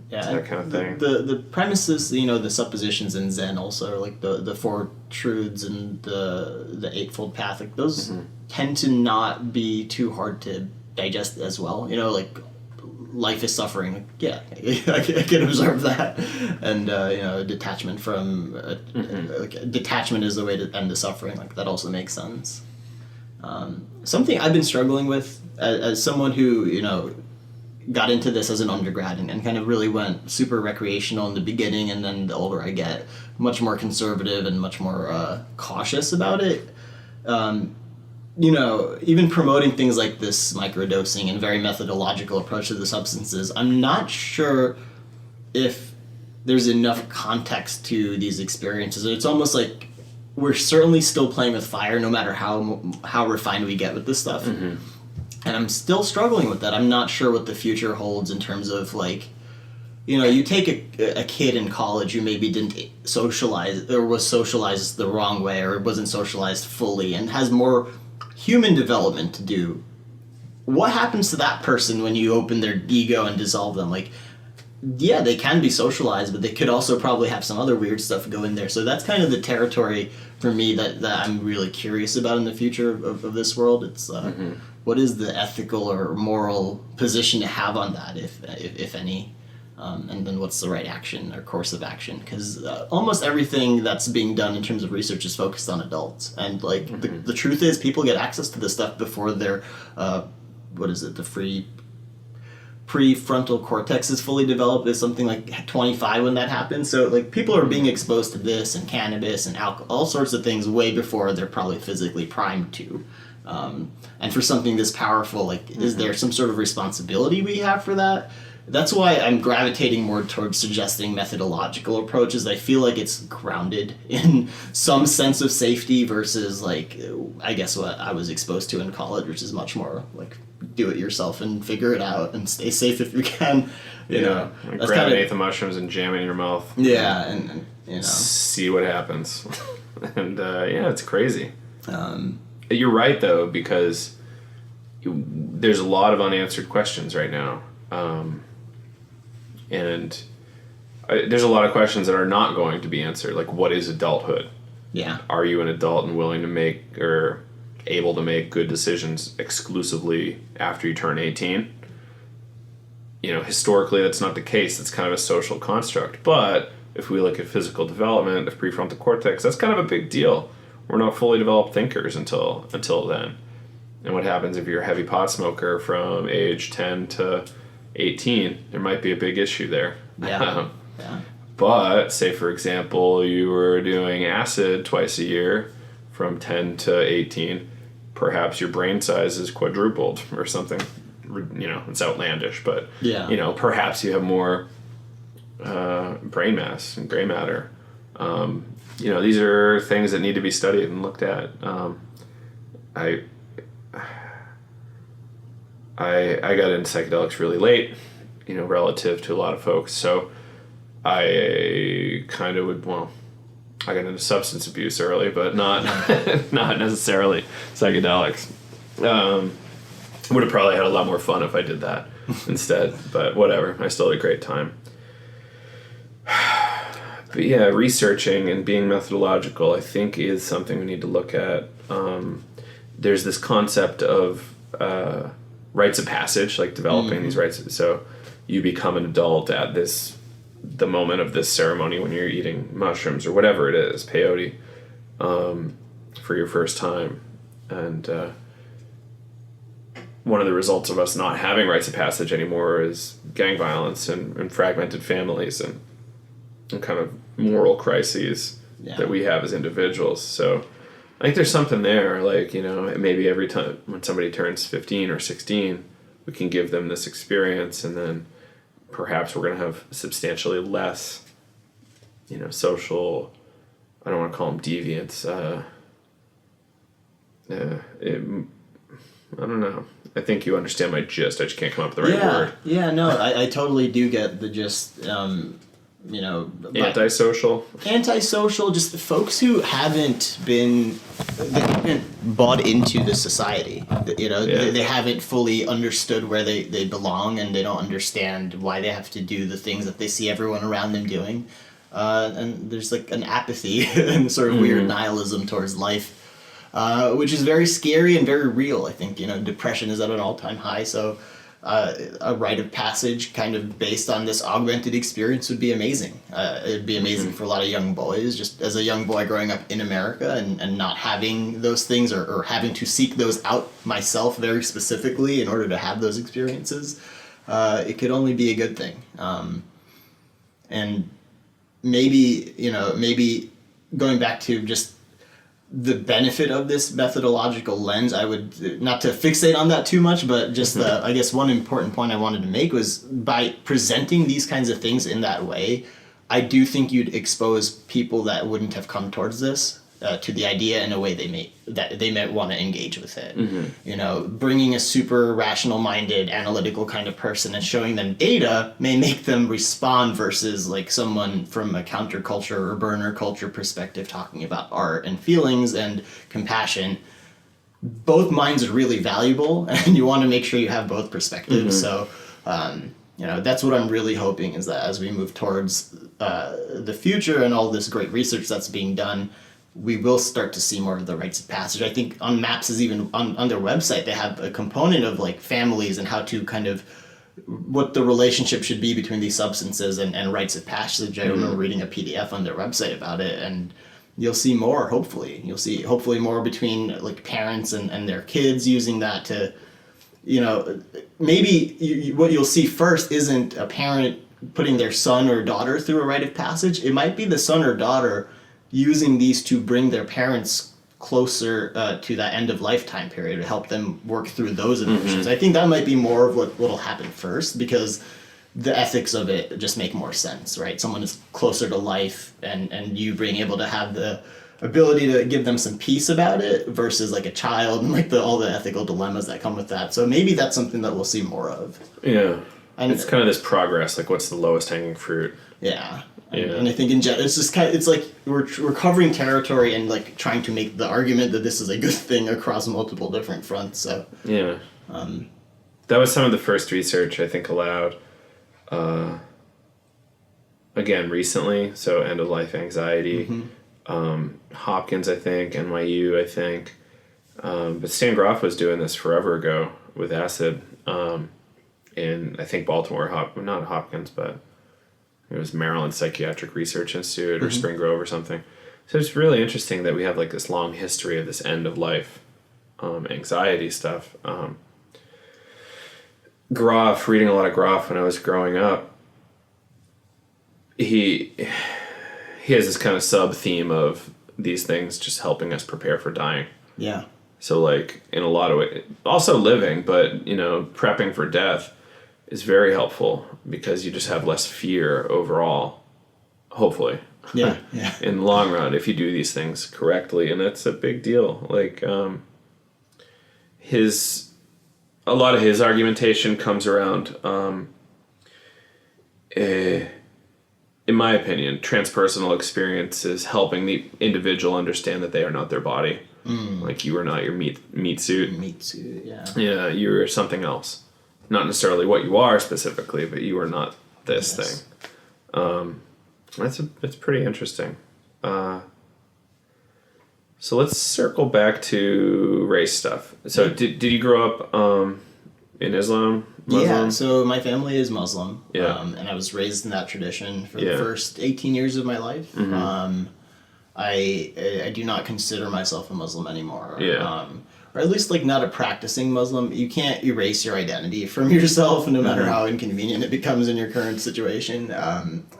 That kind of thing. The premises, the suppositions in Zen also, like the Four Truths and the Eightfold Path, like those tend to not be too hard to digest as well. Like life is suffering. Like, yeah, I can observe that, and detachment from detachment is the way to end the suffering. Like that also makes sense. Something I've been struggling with as someone who got into this as an undergrad and kind of really went super recreational in the beginning, and then the older I get, much more conservative and much more cautious about it. Even promoting things like this microdosing and very methodological approach to the substances, I'm not sure if there's enough context to these experiences. It's almost like we're certainly still playing with fire no matter how refined we get with this stuff. And I'm still struggling with that. I'm not sure what the future holds in terms of you take a kid in college who maybe didn't socialize or was socialized the wrong way or wasn't socialized fully and has more human development to do. What happens to that person when you open their ego and dissolve them? Yeah, they can be socialized, but they could also probably have some other weird stuff go in there. So that's kind of the territory for me that I'm really curious about in the future of this world. It's what is the ethical or moral position to have on that, if any, and then what's the right action or course of action? Because almost everything that's being done in terms of research is focused on adults, and the truth is people get access to this stuff before their the prefrontal cortex is fully developed. Is something like 25 when that happens. So people are being exposed to this and cannabis and alcohol, all sorts of things way before they're probably physically primed to. And for something this powerful, is there some sort of responsibility we have for that? That's why I'm gravitating more towards suggesting methodological approaches. I feel like it's grounded in some sense of safety versus I guess what I was exposed to in college, which is much more do it yourself and figure it out and stay safe if you can. Grab the mushrooms and jam it in your mouth. Yeah, and see what happens. And it's crazy. You're right though, because there's a lot of unanswered questions right now. And there's a lot of questions that are not going to be answered. Like, what is adulthood? Yeah. Are you an adult and willing to make or able to make good decisions exclusively after you turn 18? Historically, that's not the case. It's kind of a social construct. But if we look at physical development of prefrontal cortex, that's kind of a big deal. We're not fully developed thinkers until then. And what happens if you're a heavy pot smoker from age 10 to 18? There might be a big issue there. Yeah. But say, for example, you were doing acid twice a year from 10 to 18, perhaps your brain size is quadrupled or something. It's outlandish, but perhaps you have more brain mass and gray matter. These are things that need to be studied and looked at. I got into psychedelics really late, relative to a lot of folks. So I kind of would, well, I got into substance abuse early, but not not necessarily psychedelics. Would have probably had a lot more fun if I did that instead, but whatever. I still had a great time. But yeah, researching and being methodological, I think, is something we need to look at. There's this concept of rites of passage, like developing these rites. So you become an adult at the moment of this ceremony when you're eating mushrooms or whatever it is, peyote, for your first time. And one of the results of us not having rites of passage anymore is gang violence and fragmented families and kind of moral crises that we have as individuals. So I think there's something there, like, you know, maybe every time when somebody turns 15 or 16, we can give them this experience, and then perhaps we're going to have substantially less, you know, social, I don't want to call them deviants. I don't know. I think you understand my gist. I just can't come up with the right word. Yeah, no, I totally do get the gist. You know, antisocial, just folks who haven't bought into the society. You know, they haven't fully understood where they belong, and they don't understand why they have to do the things that they see everyone around them doing. And there's like an apathy and sort of weird nihilism towards life, which is very scary and very real. I think, you know, depression is at an all-time high, so a rite of passage kind of based on this augmented experience would be amazing. It'd be amazing for a lot of young boys, just as a young boy growing up in America and not having those things or having to seek those out myself very specifically in order to have those experiences. It could only be a good thing. And maybe going back to just the benefit of this methodological lens, I would, not to fixate on that too much, but just I guess one important point I wanted to make was by presenting these kinds of things in that way, I do think you'd expose people that wouldn't have come towards this to the idea in a way they might want to engage with it. You know, bringing a super rational-minded, analytical kind of person and showing them data may make them respond versus like someone from a counterculture or burner culture perspective talking about art and feelings and compassion. Both minds are really valuable, and you want to make sure you have both perspectives. So, you know, that's what I'm really hoping, is that as we move towards the future and all this great research that's being done, we will start to see more of the rites of passage. I think on Maps is even on their website, they have a component of like families and how to kind of what the relationship should be between these substances and rites of passage. I remember reading a PDF on their website about it, and you'll see more, hopefully. You'll see hopefully more between like parents and their kids using that to, you know, maybe what you'll see first isn't a parent putting their son or daughter through a rite of passage. It might be the son or daughter using these to bring their parents closer to that end of lifetime period, to help them work through those emotions. I think that might be more of what'll happen first, because the ethics of it just make more sense, right? Someone is closer to life, and you being able to have the ability to give them some peace about it versus like a child and like all the ethical dilemmas that come with that. So maybe that's something that we'll see more of. Yeah. And it's kind of this progress, like what's the lowest hanging fruit? Yeah. And I think in general, it's just kind of, it's like we're covering territory and like trying to make the argument that this is a good thing across multiple different fronts. So yeah, that was some of the first research I think allowed. Again, recently, so end of life anxiety, Hopkins, I think, NYU, I think, but Stan Groff was doing this forever ago with acid, in I think Baltimore, not Hopkins, but it was Maryland Psychiatric Research Institute or Spring Grove or something. So it's really interesting that we have like this long history of this end of life anxiety stuff. Groff, reading a lot of Groff when I was growing up, he has this kind of sub theme of these things just helping us prepare for dying. Yeah. So like in a lot of ways, also living, but you know, prepping for death is very helpful because you just have less fear overall, hopefully. Yeah. In the long run, if you do these things correctly, and that's a big deal. Like a lot of his argumentation comes around it in my opinion, transpersonal experiences helping the individual understand that they are not their body. Like you are not your meat suit. Meat suit, yeah. Yeah, you are something else. Not necessarily what you are specifically, but you are not this thing. It's pretty interesting. So let's circle back to race stuff. So did you grow up in Islam? Muslim? Yeah, so my family is Muslim. Yeah. And I was raised in that tradition for the first 18 years of my life. I do not consider myself a Muslim anymore. Yeah. Or at least like not a practicing Muslim. You can't erase your identity from yourself, no matter how inconvenient it becomes in your current situation.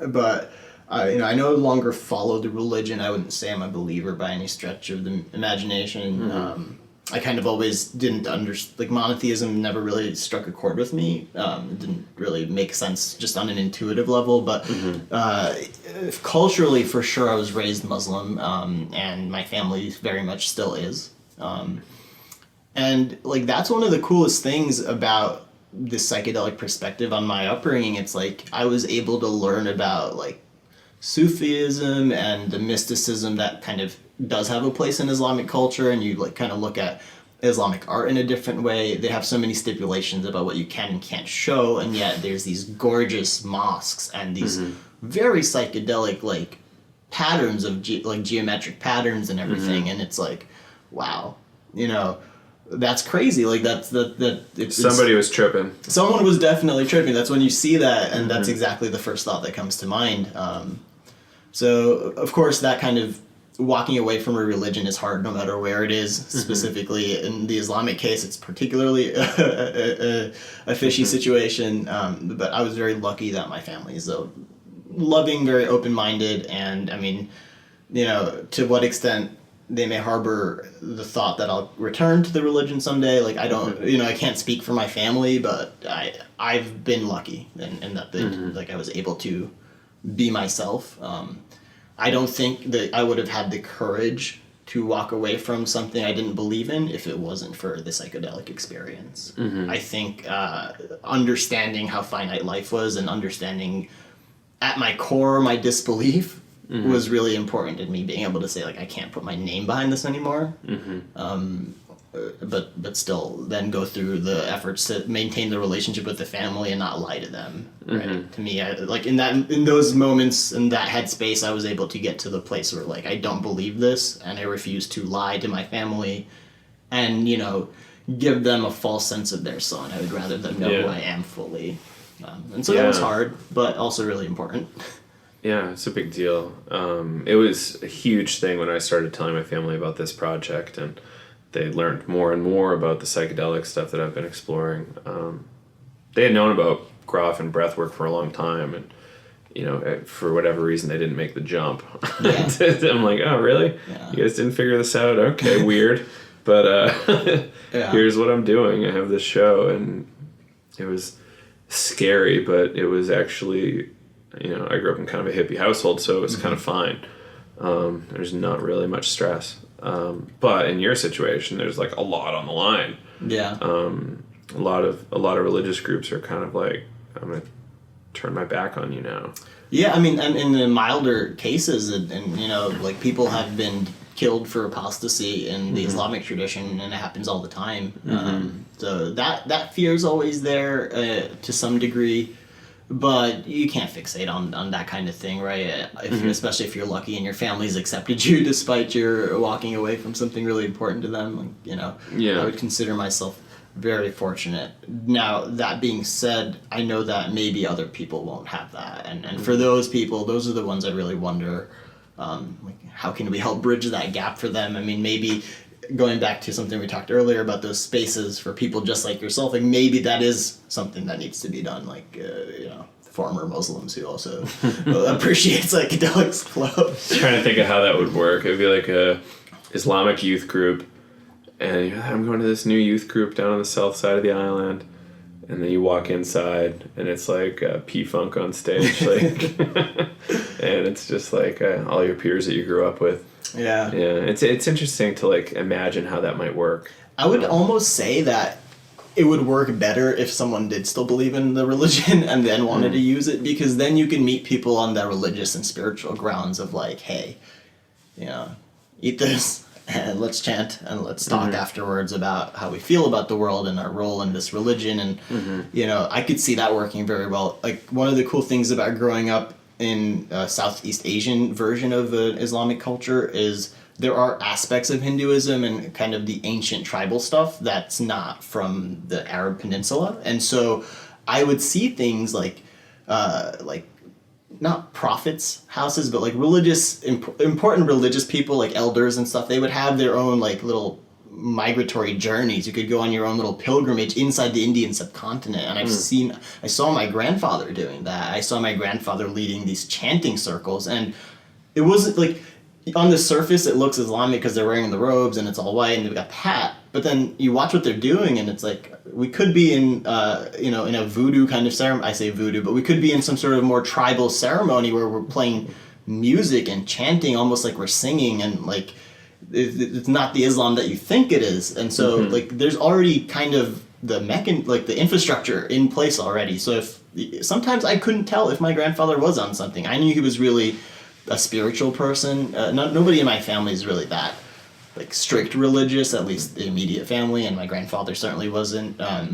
But I no longer follow the religion. I wouldn't say I'm a believer by any stretch of the imagination. I kind of always didn't monotheism never really struck a chord with me. It didn't really make sense just on an intuitive level, but culturally, for sure, I was raised Muslim, and my family very much still is. And like that's one of the coolest things about this psychedelic perspective on my upbringing. It's like I was able to learn about like Sufism and the mysticism that kind of does have a place in Islamic culture, and you like kind of look at Islamic art in a different way. They have so many stipulations about what you can and can't show, and yet there's these gorgeous mosques and these very psychedelic like patterns of geometric patterns and everything, and it's like, wow, that's crazy. Like Somebody was tripping. Someone was definitely tripping. That's when you see that, and that's exactly the first thought that comes to mind. So of course that kind of walking away from a religion is hard no matter where it is. Specifically in the Islamic case, it's particularly a fishy situation. But I was very lucky that my family is loving, very open-minded, and I mean, to what extent they may harbor the thought that I'll return to the religion someday. Like I don't, I can't speak for my family, but I've been lucky in that like I was able to be myself. I don't think that I would have had the courage to walk away from something I didn't believe in if it wasn't for the psychedelic experience. I think understanding how finite life was and understanding at my core my disbelief was really important in me being able to say like I can't put my name behind this anymore. But still then go through the efforts to maintain the relationship with the family and not lie to them. Right? To me, in those moments, in that headspace, I was able to get to the place where like I don't believe this and I refuse to lie to my family and give them a false sense of their son. I would rather them know who I am fully. And so that was hard, but also really important. Yeah, it's a big deal. It was a huge thing when I started telling my family about this project, and they learned more and more about the psychedelic stuff that I've been exploring. They had known about Groff and breathwork for a long time, and for whatever reason they didn't make the jump. Yeah. I'm like, oh really? Yeah. You guys didn't figure this out? Okay, weird. But here's what I'm doing. I have this show, and it was scary, but it was actually, I grew up in kind of a hippie household, so it was kind of fine. There's not really much stress. But in your situation, there's like a lot on the line. Yeah. A lot of religious groups are kind of like, I'm gonna turn my back on you now. Yeah, I mean, and in the milder cases, and like people have been killed for apostasy in the Islamic tradition, and it happens all the time. So that fear is always there to some degree. But you can't fixate on that kind of thing, right? Especially if you're lucky and your family's accepted you despite your walking away from something really important to them. I would consider myself very fortunate. Now, that being said, I know that maybe other people won't have that. And for those people, those are the ones I really wonder, how can we help bridge that gap for them? I mean, maybe going back to something we talked earlier about those spaces for people just like yourself, like maybe that is something that needs to be done, like former Muslims who also appreciate psychedelics club. Trying to think of how that would work. It'd be like a Islamic youth group, and I'm going to this new youth group down on the south side of the island, and then you walk inside and it's like P-Funk on stage, like and it's just like all your peers that you grew up with. It's interesting to like imagine how that might work. I would almost say that it would work better if someone did still believe in the religion and then wanted to use it, because then you can meet people on their religious and spiritual grounds of like, hey, eat this and let's chant and let's talk afterwards about how we feel about the world and our role in this religion. And I could see that working very well. Like, one of the cool things about growing up in a Southeast Asian version of Islamic culture is there are aspects of Hinduism and kind of the ancient tribal stuff that's not from the Arab Peninsula. And so I would see things like not prophets' houses, but like religious, important religious people, like elders and stuff. They would have their own like little migratory journeys. You could go on your own little pilgrimage inside the Indian subcontinent. And I saw my grandfather doing that. I saw my grandfather leading these chanting circles. And it wasn't like, on the surface it looks Islamic because they're wearing the robes and it's all white and they've got the hat. But then you watch what they're doing and it's like, we could be in in a voodoo kind of ceremony. I say voodoo, but we could be in some sort of more tribal ceremony where we're playing music and chanting almost like we're singing, and like it's not the Islam that you think it is. And so like there's already kind of the infrastructure in place already. So sometimes I couldn't tell if my grandfather was on something. I knew he was really a spiritual person. Nobody in my family is really that like strict religious, at least the immediate family, and my grandfather certainly wasn't. But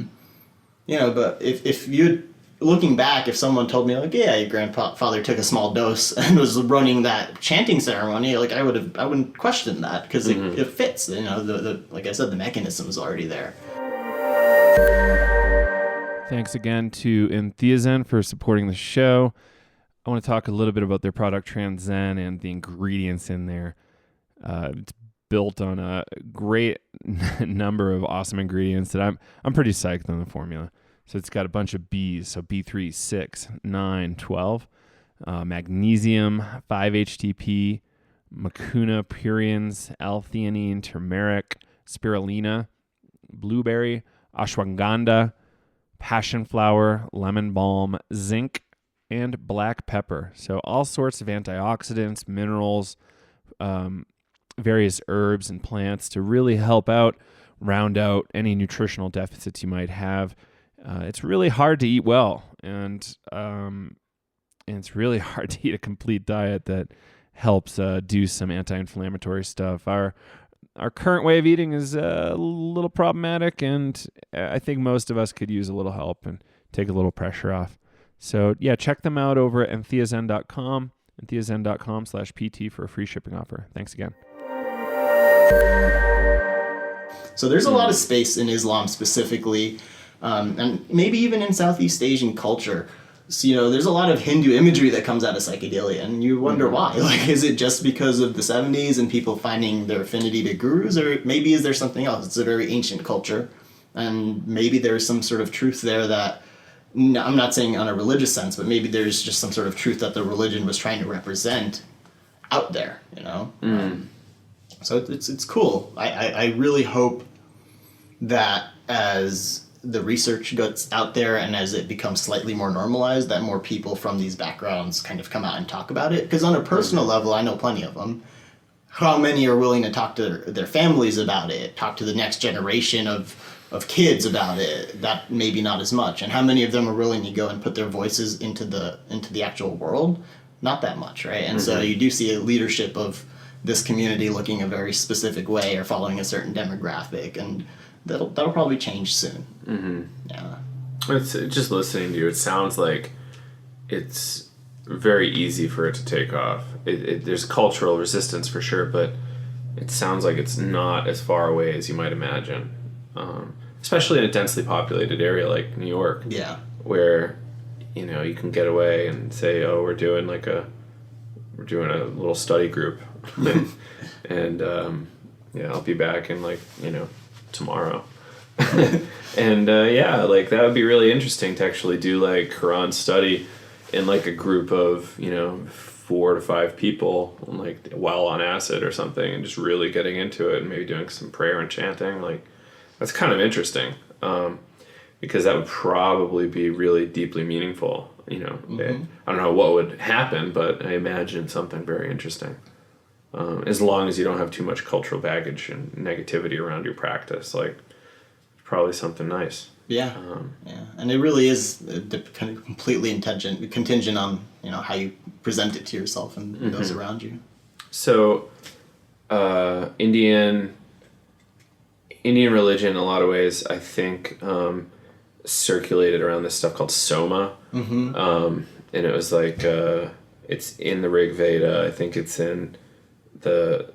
if you, looking back, if someone told me like, yeah, your grandfather took a small dose and was running that chanting ceremony, like I wouldn't question that, because it fits. Like I said, the mechanism is already there. Thanks again to Entheozen for supporting the show. I want to talk a little bit about their product Transzen and the ingredients in there. It's built on a great number of awesome ingredients that I'm pretty psyched on the formula. So it's got a bunch of B's, so B3, 6, 9, 12, magnesium, 5-HTP, mucuna pruriens, L-theanine, turmeric, spirulina, blueberry, ashwagandha, passion flower, lemon balm, zinc, and black pepper. So all sorts of antioxidants, minerals, various herbs and plants to really help round out any nutritional deficits you might have. It's really hard to eat well, and it's really hard to eat a complete diet that helps do some anti-inflammatory stuff. Our current way of eating is a little problematic, and I think most of us could use a little help and take a little pressure off. So yeah, check them out over at entheozen.com, entheozen.com/PT for a free shipping offer. Thanks again. So there's a lot of space in Islam specifically, and maybe even in Southeast Asian culture. So, there's a lot of Hindu imagery that comes out of psychedelia, and you wonder why. Like, is it just because of the 70s and people finding their affinity to gurus, or maybe is there something else? It's a very ancient culture, and maybe there's some sort of truth there that, I'm not saying on a religious sense, but maybe there's just some sort of truth that the religion was trying to represent out there, So it's cool. I really hope that as the research gets out there and as it becomes slightly more normalized, that more people from these backgrounds kind of come out and talk about it. Because on a personal level, I know plenty of them. How many are willing to talk to their families about it, talk to the next generation of kids about it? That maybe not as much. And how many of them are willing to go and put their voices into the actual world? Not that much, right? And so you do see a leadership of this community looking a very specific way or following a certain demographic, and that'll probably change soon. Yeah. It's just listening to you. It sounds like it's very easy for it to take off. There's cultural resistance for sure, but it sounds like it's not as far away as you might imagine. Especially in a densely populated area like New York. Yeah. Where, you can get away and say, oh, we're doing a little study group. and I'll be back in tomorrow. And that would be really interesting to actually do like Quran study in like a group of 4 to 5 people, like while on acid or something, and just really getting into it and maybe doing some prayer and chanting. Like, that's kind of interesting, because that would probably be really deeply meaningful. I don't know what would happen, but I imagine something very interesting. As long as you don't have too much cultural baggage and negativity around your practice, like, probably something nice. Yeah, and it really is kind of completely contingent on how you present it to yourself and those around you. So, Indian religion, in a lot of ways, I think, circulated around this stuff called Soma, and it was like it's in the Rig Veda. I think it's in the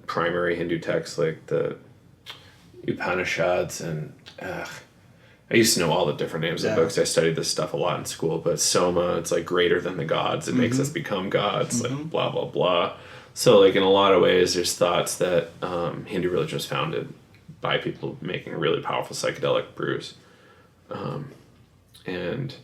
primary Hindu texts, like the Upanishads, and I used to know all the different names of books. I studied this stuff a lot in school, but Soma, it's like greater than the gods. It makes us become gods, like blah, blah, blah. So like in a lot of ways, there's thoughts that Hindu religion was founded by people making really powerful psychedelic brews. And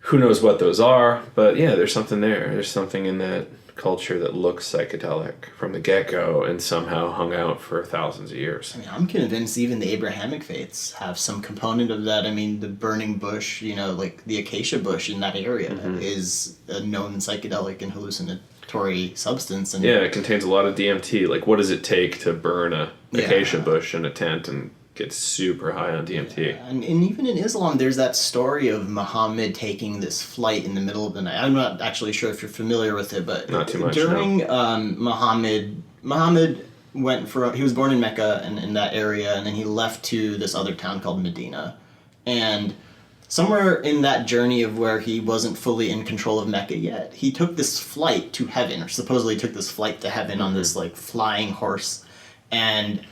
who knows what those are, but yeah, there's something there. There's something in that culture that looks psychedelic from the get-go and somehow hung out for thousands of years. I mean, I'm convinced even the Abrahamic faiths have some component of that. I mean, the burning bush, like the acacia bush in that area is a known psychedelic and hallucinatory substance. And yeah, it contains a lot of DMT. Like, what does it take to burn a acacia bush in a tent and get super high on DMT? Yeah. And even in Islam, there's that story of Muhammad taking this flight in the middle of the night. I'm not actually sure if you're familiar with it, but not too much, during Muhammad went he was born in Mecca and in that area, and then he left to this other town called Medina. And somewhere in that journey of where he wasn't fully in control of Mecca yet, he took this flight to heaven, or supposedly took this flight to heaven on this like flying horse. And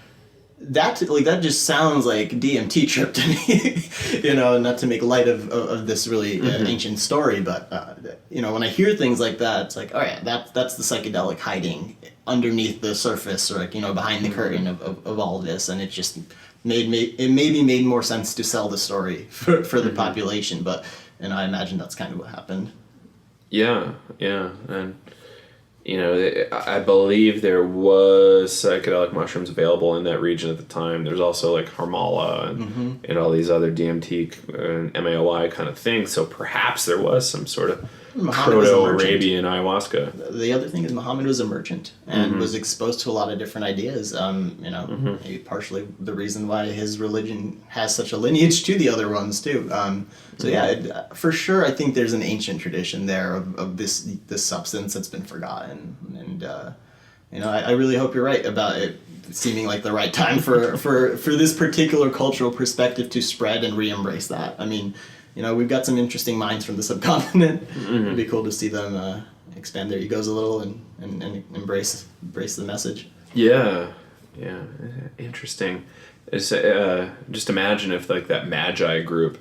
that just sounds like DMT trip to me, not to make light of this really ancient story, but when I hear things like that, it's like, all right, that's the psychedelic hiding underneath the surface, or behind the curtain of all of this, and it just maybe made more sense to sell the story for the population, but I imagine that's kind of what happened. Yeah, and I believe there was psychedelic mushrooms available in that region at the time. There's also like Harmala and all these other DMT and MAOI kind of things. So perhaps there was some sort of Proto-Arabian ayahuasca. The other thing is Muhammad was a merchant and was exposed to a lot of different ideas. Maybe partially the reason why his religion has such a lineage to the other ones too. For sure, I think there's an ancient tradition there of this substance that's been forgotten, and I really hope you're right about it seeming like the right time for this particular cultural perspective to spread and re-embrace that. I mean, we've got some interesting minds from the subcontinent. It'd be cool to see them expand their egos a little and embrace the message. Yeah, interesting. It's, just imagine if like that Magi group,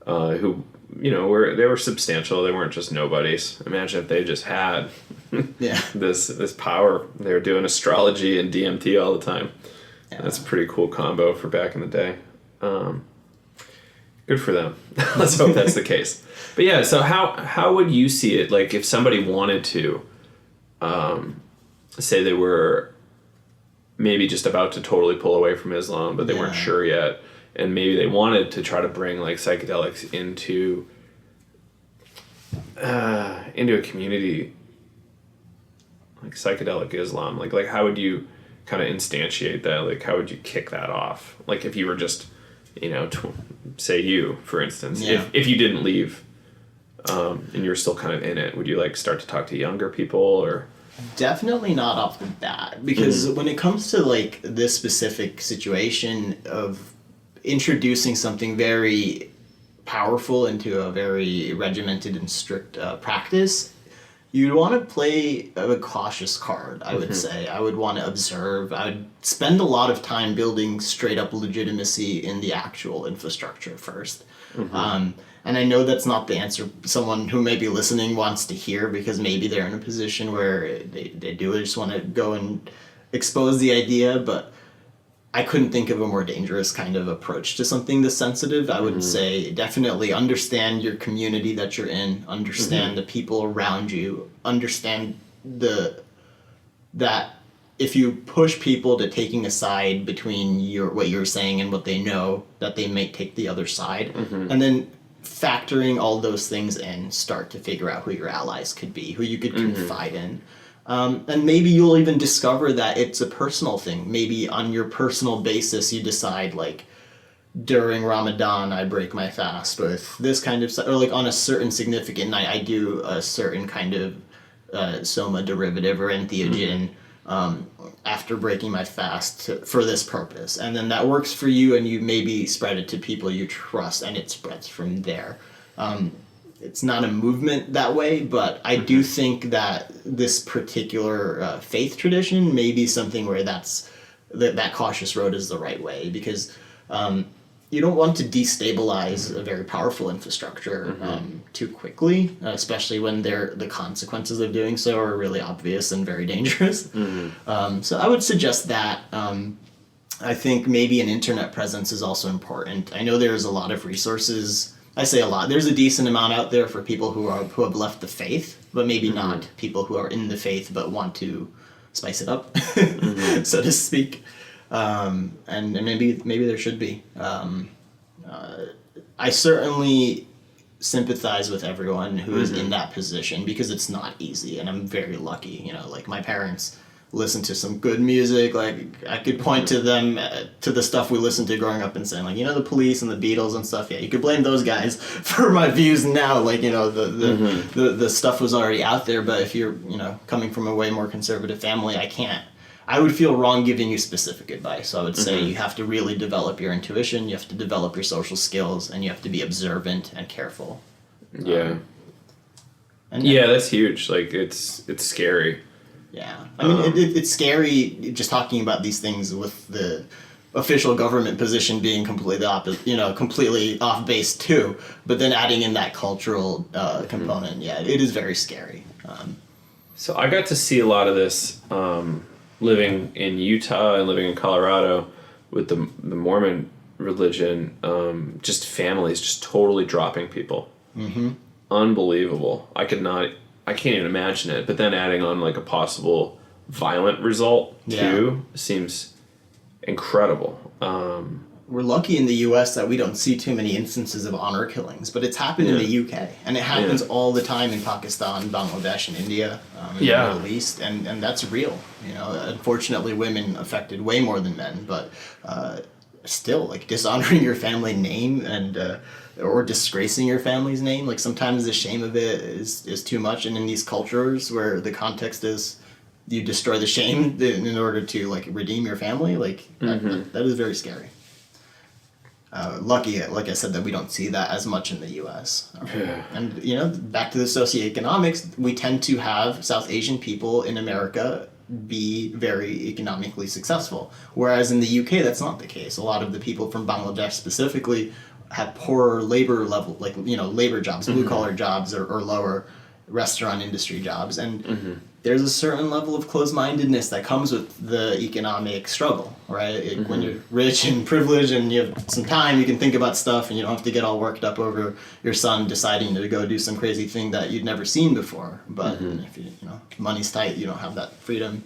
who they were substantial. They weren't just nobodies. Imagine if they just had this power. They were doing astrology and DMT all the time. Yeah. That's a pretty cool combo for back in the day. Good for them. Let's hope that's the case. But yeah, so how would you see it? Like if somebody wanted to, say they were maybe just about to totally pull away from Islam, but they weren't sure yet, and maybe they wanted to try to bring like psychedelics into a community like psychedelic Islam. Like how would you kind of instantiate that? Like how would you kick that off? Like if you were just say you, for instance, if you didn't leave and you're still kind of in it, would you like start to talk to younger people or? Definitely not off the bat, because when it comes to like this specific situation of introducing something very powerful into a very regimented and strict practice, you'd want to play a cautious card, I would say. I would want to observe. I would spend a lot of time building straight up legitimacy in the actual infrastructure first. And I know that's not the answer someone who may be listening wants to hear, because maybe they're in a position where they do just want to go and expose the idea, but I couldn't think of a more dangerous kind of approach to something this sensitive. I would say definitely understand your community that you're in, understand the people around you, understand that if you push people to taking a side between what you're saying and what they know, that they may take the other side, and then factoring all those things in, start to figure out who your allies could be, who you could confide in. And maybe you'll even discover that it's a personal thing. Maybe on your personal basis, you decide, like, during Ramadan, I break my fast with this kind of stuff, or like on a certain significant night, I do a certain kind of soma derivative or entheogen after breaking my fast for this purpose. And then that works for you, and you maybe spread it to people you trust, and it spreads from there. It's not a movement that way, but I do think that this particular faith tradition may be something where that cautious road is the right way, because you don't want to destabilize a very powerful infrastructure too quickly, especially when the consequences of doing so are really obvious and very dangerous. So I would suggest that. I think maybe an internet presence is also important. I know there's a lot of resources. I say a lot. There's a decent amount out there for people who have left the faith, but maybe not people who are in the faith but want to spice it up, so to speak. And maybe there should be. I certainly sympathize with everyone who is in that position, because it's not easy, and I'm very lucky. You know, like, my parents listen to some good music. Like, I could point to them to the stuff we listened to growing up and saying, like, you know, the Police and the Beatles and stuff. Yeah, you could blame those guys for my views now. Like, you know, the stuff was already out there. But if you're, you know, coming from a way more conservative family, I would feel wrong giving you specific advice. So I would say you have to really develop your intuition, you have to develop your social skills, and you have to be observant and careful. Yeah. Yeah, that's huge. Like, it's scary. Yeah. I mean, it's scary just talking about these things with the official government position being completely completely off base too, but then adding in that cultural component, yeah, it is very scary. So I got to see a lot of this living in Utah and living in Colorado with the Mormon religion, just families just totally dropping people. Unbelievable. I can't even imagine it. But then adding on, like, a possible violent result too seems incredible. We're lucky in the U.S. that we don't see too many instances of honor killings, but it's happened in the U.K. and it happens all the time in Pakistan, Bangladesh, and India, in the Middle East, and that's real. You know, unfortunately, women affected way more than men, but still, like, dishonoring your family name and or disgracing your family's name, like, sometimes the shame of it is too much, and in these cultures where the context is you destroy the shame in order to, like, redeem your family, like, that is very scary. Lucky, like I said, that we don't see that as much in the U.S. And, you know, back to the socioeconomics, we tend to have South Asian people in America be very economically successful, whereas in the UK that's not the case. A lot of the people from Bangladesh specifically have poorer labor level, like, you know, labor jobs, blue collar jobs, or lower restaurant industry jobs, and there's a certain level of closed-mindedness that comes with the economic struggle, right? When you're rich and privileged and you have some time, you can think about stuff, and you don't have to get all worked up over your son deciding to go do some crazy thing that you'd never seen before. But if you know, money's tight, you don't have that freedom.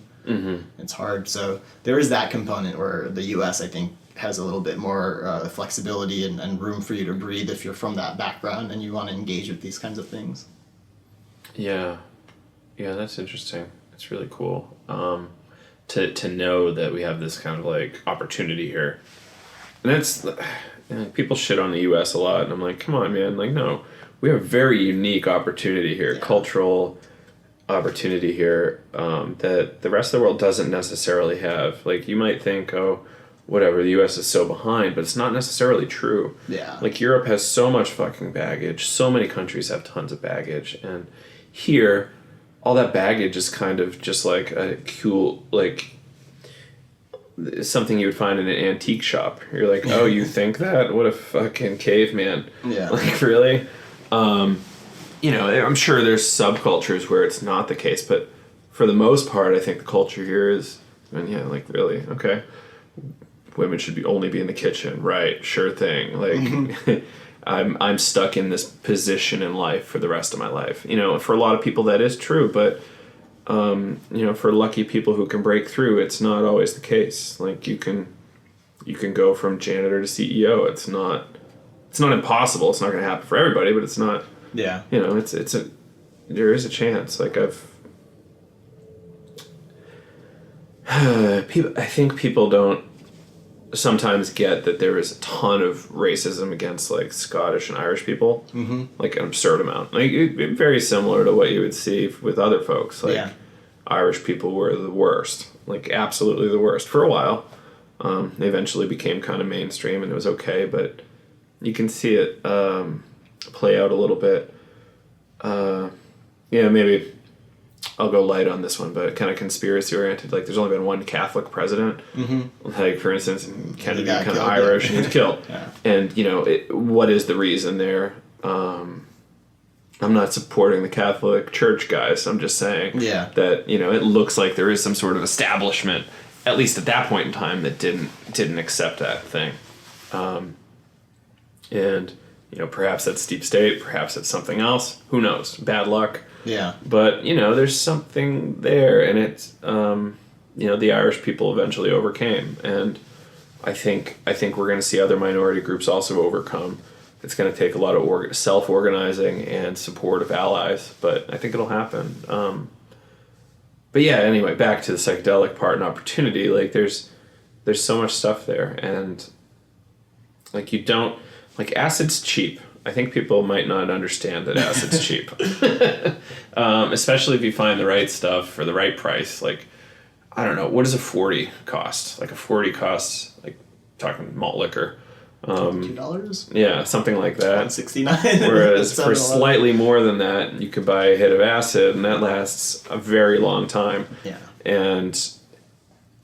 It's hard. So there is that component where the U.S., I think, has a little bit more flexibility and room for you to breathe if you're from that background and you want to engage with these kinds of things. Yeah, that's interesting. It's really cool to know that we have this kind of, like, opportunity here. And that's, people shit on the U.S. a lot, and I'm like, come on, man. Like, no, we have a very unique opportunity here, cultural opportunity here that the rest of the world doesn't necessarily have. Like, you might think, oh, whatever, the U.S. is so behind, but it's not necessarily true. Yeah. Like, Europe has so much fucking baggage. So many countries have tons of baggage, and here, all that baggage is kind of just like a cool, like, something you would find in an antique shop. You're like, oh, you think that? What a fucking caveman. Yeah. Like, really? You know, I'm sure there's subcultures where it's not the case, but for the most part, I think the culture here is, like, really, okay, women should only be in the kitchen, right? Sure thing. Like, I'm stuck in this position in life for the rest of my life. You know, for a lot of people that is true, but you know, for lucky people who can break through, it's not always the case. Like, you can go from janitor to CEO. It's not impossible. It's not going to happen for everybody, but it's not. Yeah. You know, there is a chance. Like, I think people don't sometimes get that there is a ton of racism against like Scottish and Irish people, like an absurd amount. Like very similar to what you would see with other folks. Like Irish people were the worst, like absolutely the worst for a while. They eventually became kind of mainstream and it was okay, but you can see it play out a little bit. Maybe I'll go light on this one, but kind of conspiracy oriented. Like, there's only been one Catholic president. Like, for instance, Kennedy, kind of Irish, and he was killed. And what is the reason there? I'm not supporting the Catholic Church, guys. I'm just saying that it looks like there is some sort of establishment, at least at that point in time, that didn't accept that thing. And perhaps that's deep state, perhaps it's something else. Who knows? Bad luck. Yeah. But, there's something there, and it's, the Irish people eventually overcame. And I think we're going to see other minority groups also overcome. It's going to take a lot of self-organizing and support of allies, but I think it'll happen. But yeah, anyway, back to the psychedelic part and opportunity. Like, there's so much stuff there, and like acid's cheap. I think people might not understand that acid's cheap. Especially if you find the right stuff for the right price. Like, I don't know, what does a 40 cost? Like, a 40 costs, like, talking malt liquor. $2? Yeah, something like that. $1.69. Whereas for slightly more than that, you could buy a hit of acid, and that lasts a very long time. Yeah. And,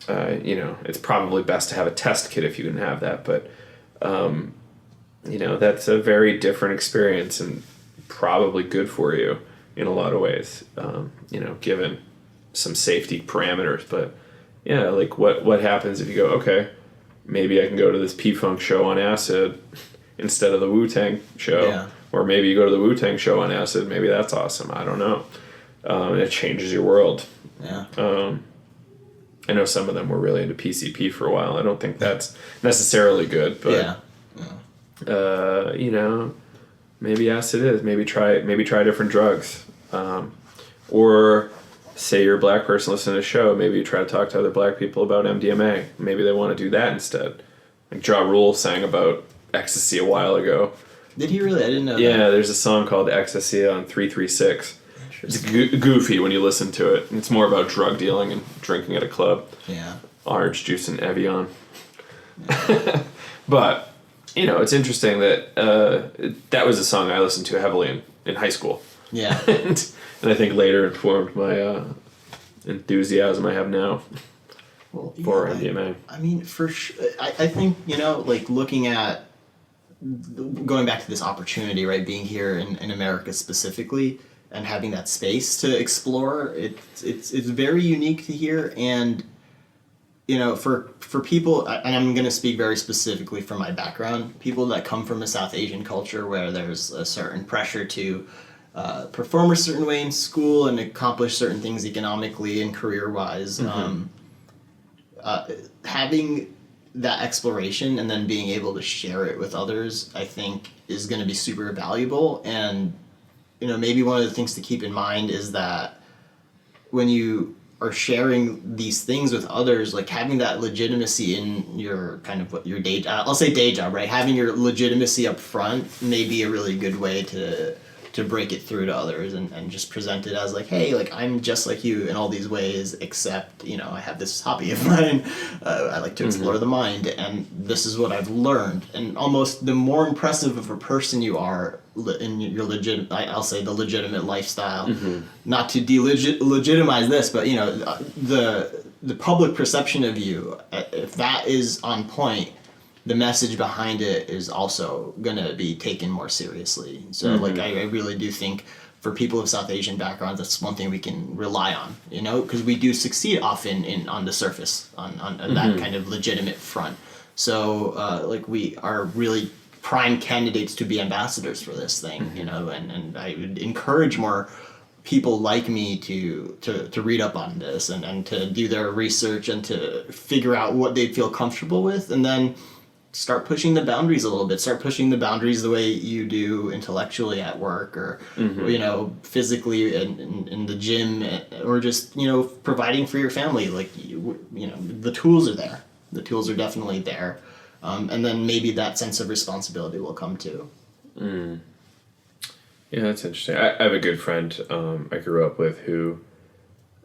it's probably best to have a test kit if you can have that, but... that's a very different experience and probably good for you in a lot of ways, given some safety parameters. But yeah, like what happens if you go, okay, maybe I can go to this P-Funk show on acid instead of the Wu-Tang show, or maybe you go to the Wu-Tang show on acid. Maybe that's awesome. I don't know. It changes your world. Yeah. I know some of them were really into PCP for a while. I don't think that's necessarily good, but maybe acid is. Maybe try different drugs. Or say you're a black person listening to the show, maybe you try to talk to other black people about MDMA. Maybe they want to do that instead. Like Ja Rule sang about ecstasy a while ago. Did he really? I didn't know that. Yeah, there's a song called Ecstasy on 336. It's goofy when you listen to it. It's more about drug dealing and drinking at a club. Yeah. Orange juice and Evian. Yeah. But, it's interesting that that was a song I listened to heavily in high school. Yeah. and I think later informed my enthusiasm I have now for MDMA. I mean, for sure. I think, like looking at, going back to this opportunity, right, being here in America specifically, and having that space to explore, it's very unique to here. And for people, and I'm going to speak very specifically from my background, people that come from a South Asian culture where there's a certain pressure to perform a certain way in school and accomplish certain things economically and career-wise, having that exploration and then being able to share it with others, I think is going to be super valuable. And maybe one of the things to keep in mind is that when you are sharing these things with others, like having that legitimacy in your kind of your day job, I'll say day job, right? Having your legitimacy up front may be a really good way to break it through to others and just present it as like, hey, like I'm just like you in all these ways, except, I have this hobby of mine. I like to explore the mind, and this is what I've learned. And almost the more impressive of a person you are in your I'll say the legitimate lifestyle, not to legitimize this, but the public perception of you, if that is on point, the message behind it is also going to be taken more seriously. So like I really do think for people of South Asian backgrounds, that's one thing we can rely on, because we do succeed often on the surface on that kind of legitimate front. So like we are really prime candidates to be ambassadors for this thing, and I would encourage more people like me to read up on this and to do their research and to figure out what they feel comfortable with, and then start pushing the boundaries a little bit. Start pushing the boundaries the way you do intellectually at work, or physically in the gym, or just providing for your family. Like the tools are there. The tools are definitely there. And then maybe that sense of responsibility will come too. Yeah, that's interesting. I have a good friend I grew up with who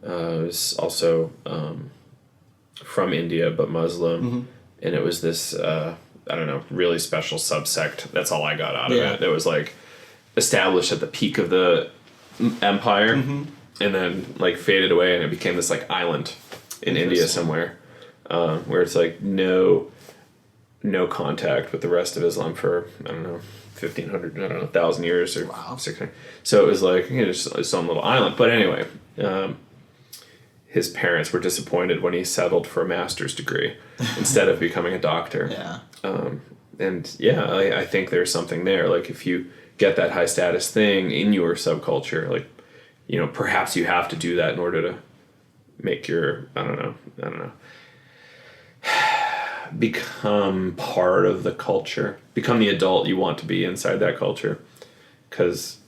was also from India but Muslim, and it was this I don't know, really special subsect. That's all I got out of it. It was like established at the peak of the empire, and then like faded away, and it became this like island in India somewhere, where it's like no contact with the rest of Islam for, I don't know, 1,500, I don't know, 1,000 years or 600. So it was like, just its own little island. But anyway, his parents were disappointed when he settled for a master's degree instead of becoming a doctor. Yeah. I think there's something there. Like if you get that high status thing in your subculture, like, perhaps you have to do that in order to make your, I don't know, become part of the culture, become the adult you want to be inside that culture, because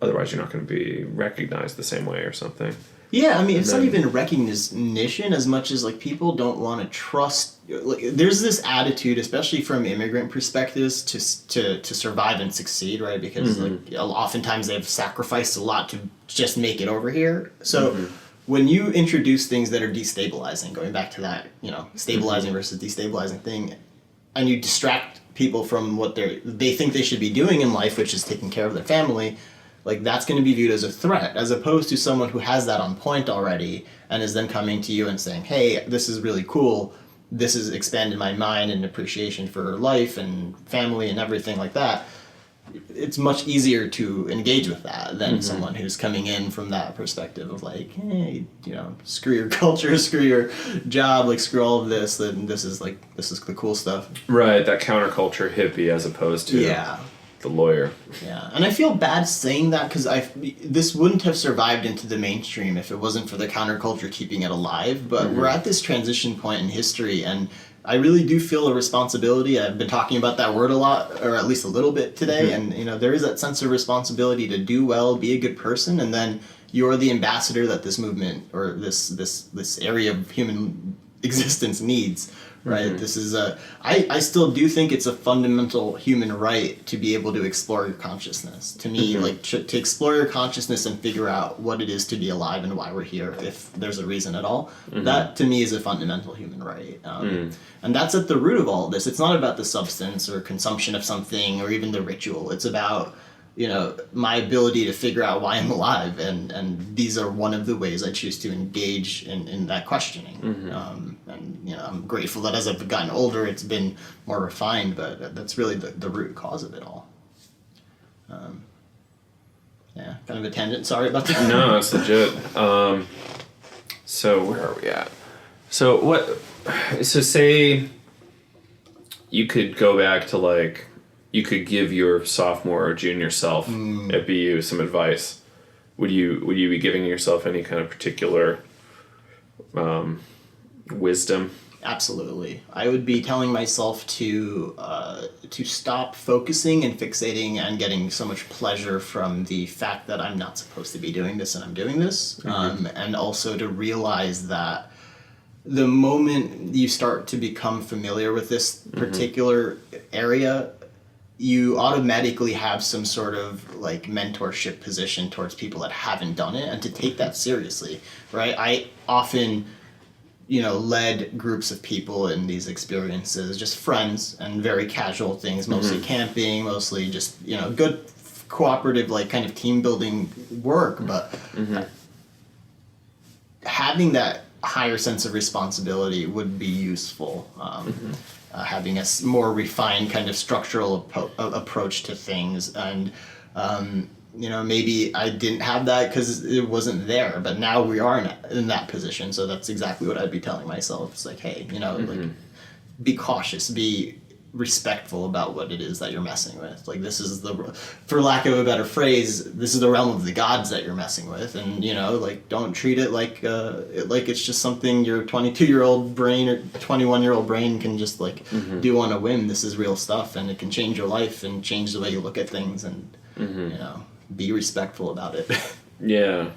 otherwise you're not going to be recognized the same way or something. Yeah, I mean, it's not even recognition as much as like people don't want to trust. Like, there's this attitude, especially from immigrant perspectives, to survive and succeed, right? Because like oftentimes they've sacrificed a lot to just make it over here. So when you introduce things that are destabilizing, going back to that, stabilizing versus destabilizing thing, and you distract people from what they think they should be doing in life, which is taking care of their family. Like, that's going to be viewed as a threat, as opposed to someone who has that on point already and is then coming to you and saying, hey, this is really cool. This has expanded my mind and appreciation for life and family and everything like that. It's much easier to engage with that than someone who's coming in from that perspective of like, hey, screw your culture, screw your job, like screw all of this. Then this is the cool stuff. Right, that counterculture hippie as opposed to the lawyer. Yeah, and I feel bad saying that because this wouldn't have survived into the mainstream if it wasn't for the counterculture keeping it alive. But we're at this transition point in history, and I really do feel a responsibility. I've been talking about that word a lot, or at least a little bit today, and there is that sense of responsibility to do well, be a good person, and then you're the ambassador that this movement or this area of human existence needs. Right. This is I still do think it's a fundamental human right to be able to explore your consciousness. To me, like to explore your consciousness and figure out what it is to be alive and why we're here, if there's a reason at all. That to me is a fundamental human right. And that's at the root of all of this. It's not about the substance or consumption of something or even the ritual. It's about my ability to figure out why I'm alive, and these are one of the ways I choose to engage in that questioning. And I'm grateful that as I've gotten older, it's been more refined, but that's really the root cause of it all. Kind of a tangent. Sorry about that. No, it's legit. So where are we at? So say you could go back to like. You could give your sophomore or junior self at BU some advice. Would you be giving yourself any kind of particular wisdom? Absolutely. I would be telling myself to stop focusing and fixating and getting so much pleasure from the fact that I'm not supposed to be doing this and I'm doing this, and also to realize that the moment you start to become familiar with this particular area, you automatically have some sort of like mentorship position towards people that haven't done it, and to take that seriously, right? I often, led groups of people in these experiences, just friends and very casual things, mostly camping, mostly just, good cooperative, like kind of team building work, but having that higher sense of responsibility would be useful. Having a more refined kind of structural approach to things, and maybe I didn't have that because it wasn't there, but now we are in that position, so that's exactly what I'd be telling myself. It's like, hey, like, be cautious, be respectful about what it is that you're messing with. Like, this is for lack of a better phrase, this is the realm of the gods that you're messing with, and like, don't treat it like it's just something your 22-year-old brain or 21-year-old brain can just like do on a whim. This is real stuff, and it can change your life and change the way you look at things, and be respectful about it. Yeah.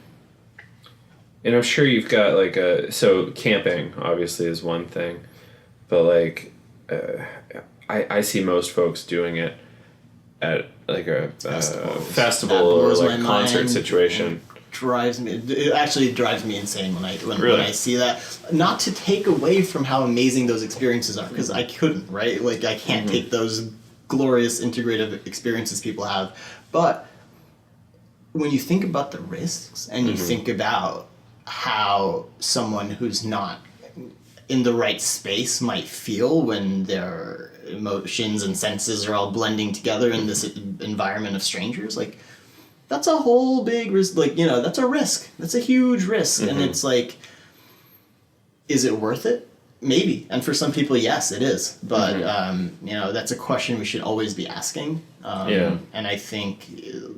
And I'm sure you've got like so camping obviously is one thing, but like I see most folks doing it at like a festival or like concert situation. It actually drives me insane when Really? I see that. Not to take away from how amazing those experiences are, because I couldn't, right? Like I can't take those glorious integrative experiences people have, but when you think about the risks and you think about how someone who's not in the right space might feel when their emotions and senses are all blending together in this environment of strangers, like that's a whole big risk. Like, that's a risk. That's a huge risk. And it's like, is it worth it? Maybe. And for some people, yes, it is. But, that's a question we should always be asking. And I think,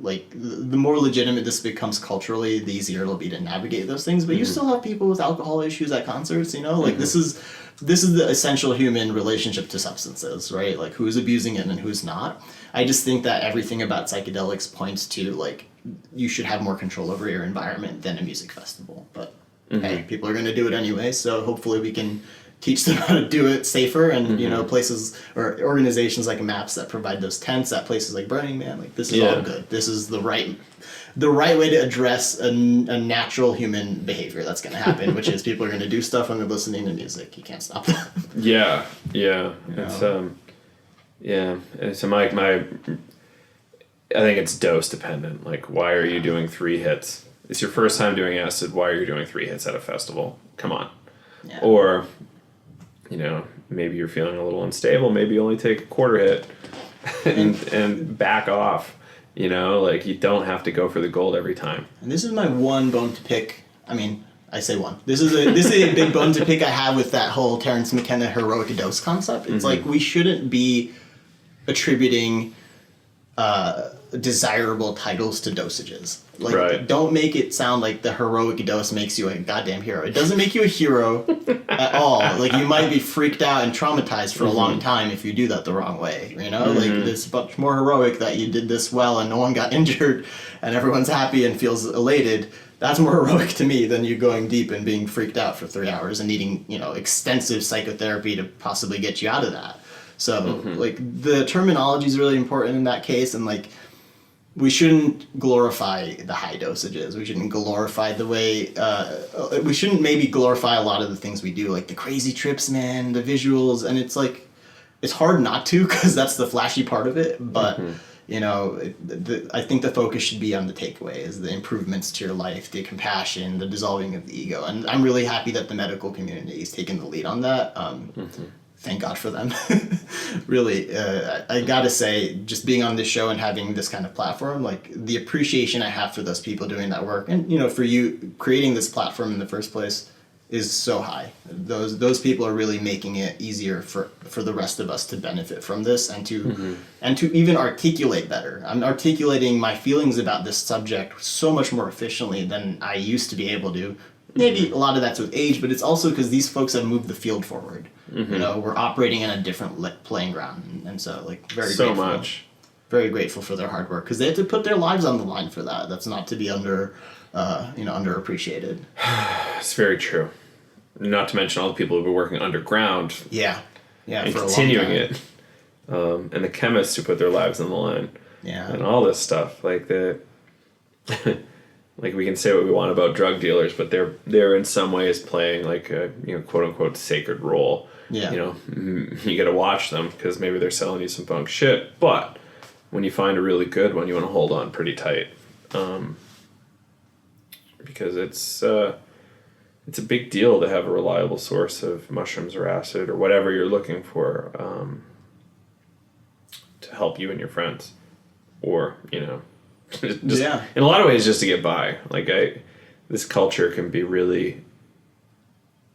like, the more legitimate this becomes culturally, the easier it'll be to navigate those things. But you still have people with alcohol issues at concerts, Like, this is the essential human relationship to substances, right? Like, who's abusing it and who's not. I just think that everything about psychedelics points to, like, you should have more control over your environment than a music festival. But, hey, people are going to do it anyway, so hopefully we can teach them how to do it safer, and places or organizations like MAPS that provide those tents at places like Burning Man, like this is all good. This is the right way to address a natural human behavior that's going to happen, which is people are going to do stuff when they're listening to music. You can't stop that. Yeah. It's so my I think it's dose dependent. Like, why are you doing 3 hits? It's your first time doing acid. Why are you doing 3 hits at a festival? Come on. Yeah. Or, maybe you're feeling a little unstable. Maybe you only take a quarter hit and back off. Like, you don't have to go for the gold every time. And this is my one bone to pick. I mean, I say one. This is a big bone to pick I have with that whole Terrence McKenna heroic dose concept. It's like we shouldn't be attributing desirable titles to dosages. Like, don't make it sound like the heroic dose makes you a goddamn hero. It doesn't make you a hero at all. Like, you might be freaked out and traumatized for a long time if you do that the wrong way, Like, it's much more heroic that you did this well and no one got injured and everyone's happy and feels elated. That's more heroic to me than you going deep and being freaked out for 3 hours and needing, extensive psychotherapy to possibly get you out of that. So, like, the terminology is really important in that case, and, like, we shouldn't glorify the high dosages. We shouldn't glorify the way, we shouldn't maybe glorify a lot of the things we do, like the crazy trips, man, the visuals, and it's like, it's hard not to, because that's the flashy part of it, but, I think the focus should be on the takeaways, the improvements to your life, the compassion, the dissolving of the ego, and I'm really happy that the medical community is taking the lead on that. Thank God for them. Really, I gotta say, just being on this show and having this kind of platform, like, the appreciation I have for those people doing that work, and for you creating this platform in the first place, is so high. Those people are really making it easier for the rest of us to benefit from this, and to even articulate better. I'm articulating my feelings about this subject so much more efficiently than I used to be able to. Maybe a lot of that's with age, but it's also because these folks have moved the field forward. We're operating in a different playing ground, and so, like, very grateful for their hard work, because they had to put their lives on the line for that. That's not to be underappreciated. It's very true. Not to mention all the people who've been working underground. Yeah, and for continuing a long time. it, and the chemists who put their lives on the line. Yeah, and all this stuff, like the. Like, we can say what we want about drug dealers, but they're in some ways playing, like, a quote unquote sacred role. Yeah. You got to watch them because maybe they're selling you some bunk shit. But when you find a really good one, you want to hold on pretty tight, because it's a big deal to have a reliable source of mushrooms or acid or whatever you're looking for, to help you and your friends, or just, in a lot of ways, just to get by. Like, this culture can be really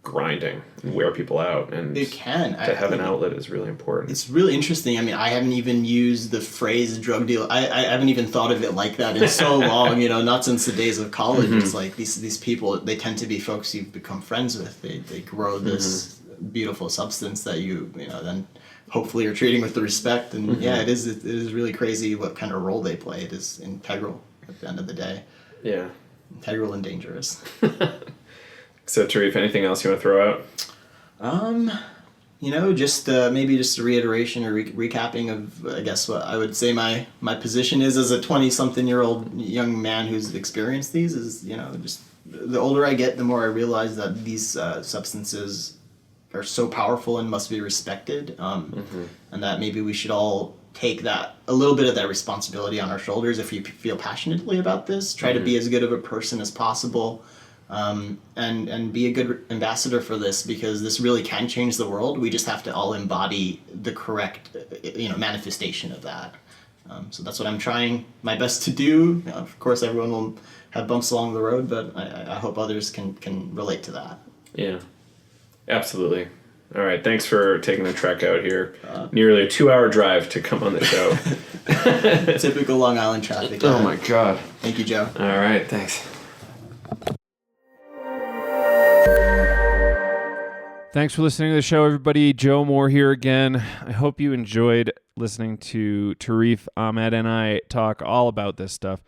grinding and wear people out, and it can. To have an outlet is really important. It's really interesting. I mean, I haven't even used the phrase drug deal. I haven't even thought of it like that in so long. Not since the days of college. It's like these people. They tend to be folks you've become friends with. They grow this beautiful substance that you then hopefully you're treating with the respect, and it is really crazy what kind of role they play. It is integral at the end of the day. Yeah. Integral and dangerous. So, Tarif, anything else you want to throw out? Just maybe just a reiteration or recapping of, I guess, what I would say my position is as a 20-something-year-old young man who's experienced these is, just the older I get, the more I realize that these substances are so powerful and must be respected, and that maybe we should all take a little bit of that responsibility on our shoulders if you feel passionately about this. Try to be as good of a person as possible, and be a good ambassador for this, because this really can change the world. We just have to all embody the correct, manifestation of that. So that's what I'm trying my best to do. Of course, everyone will have bumps along the road, but I hope others can relate to that. Yeah, absolutely. All right, thanks for taking the trek out here. Nearly a 2-hour drive to come on the show. Typical Long Island traffic. Oh my God. Thank you, Joe. All right, thanks. Thanks for listening to the show, everybody. Joe Moore here again. I hope you enjoyed listening to Tarif, Ahmed, and I talk all about this stuff.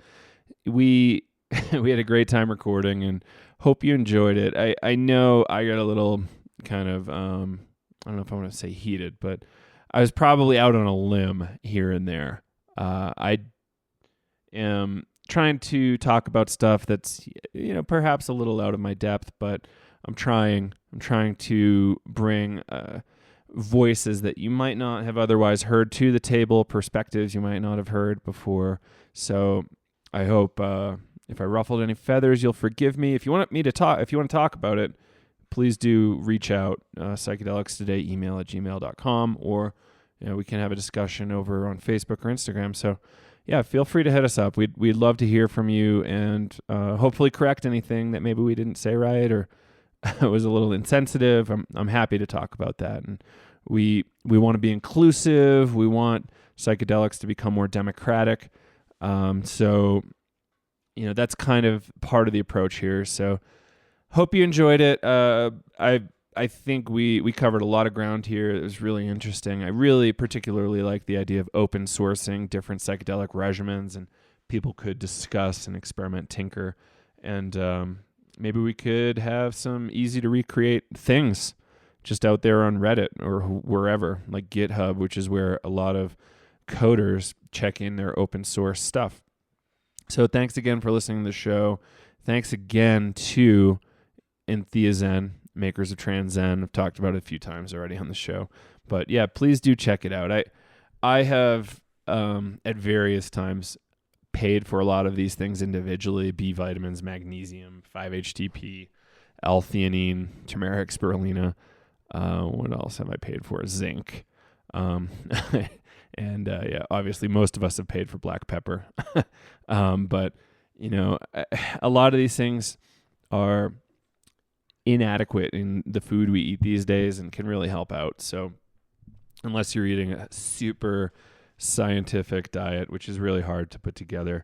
We had a great time recording, and hope you enjoyed it. I know I got a little kind of, I don't know if I want to say heated, but I was probably out on a limb here and there. I am trying to talk about stuff that's, perhaps a little out of my depth, but I'm trying to bring voices that you might not have otherwise heard to the table, perspectives you might not have heard before. So I hope if I ruffled any feathers, you'll forgive me. If you want to talk about it, please do reach out, psychedelicstoday, email@gmail.com, or we can have a discussion over on Facebook or Instagram. So yeah, feel free to hit us up. We'd love to hear from you, and hopefully correct anything that maybe we didn't say right or was a little insensitive. I'm happy to talk about that. And we want to be inclusive. We want psychedelics to become more democratic. So that's kind of part of the approach here. So hope you enjoyed it. I think we covered a lot of ground here. It was really interesting. I really particularly like the idea of open sourcing different psychedelic regimens, and people could discuss and experiment, tinker, and maybe we could have some easy to recreate things just out there on Reddit or wherever, like GitHub, which is where a lot of coders check in their open source stuff. So thanks again for listening to the show. Thanks again to Entheozen, makers of Transzen. I've talked about it a few times already on the show. But yeah, please do check it out. I have at various times paid for a lot of these things individually: B vitamins, magnesium, 5-HTP, L-theanine, turmeric, spirulina. What else have I paid for? Zinc. And obviously most of us have paid for black pepper. But a lot of these things are inadequate in the food we eat these days and can really help out. So unless you're eating a super scientific diet, which is really hard to put together,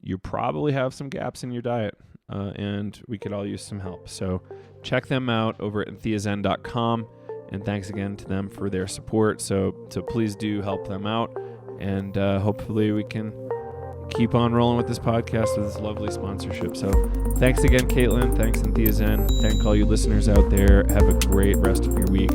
you probably have some gaps in your diet, and we could all use some help. So check them out over at entheozen.com, and thanks again to them for their support. So please do help them out, and hopefully we can keep on rolling with this podcast with this lovely sponsorship. So thanks again, Caitlin. Thanks, Entheozen. Thank all you listeners out there. Have a great rest of your week.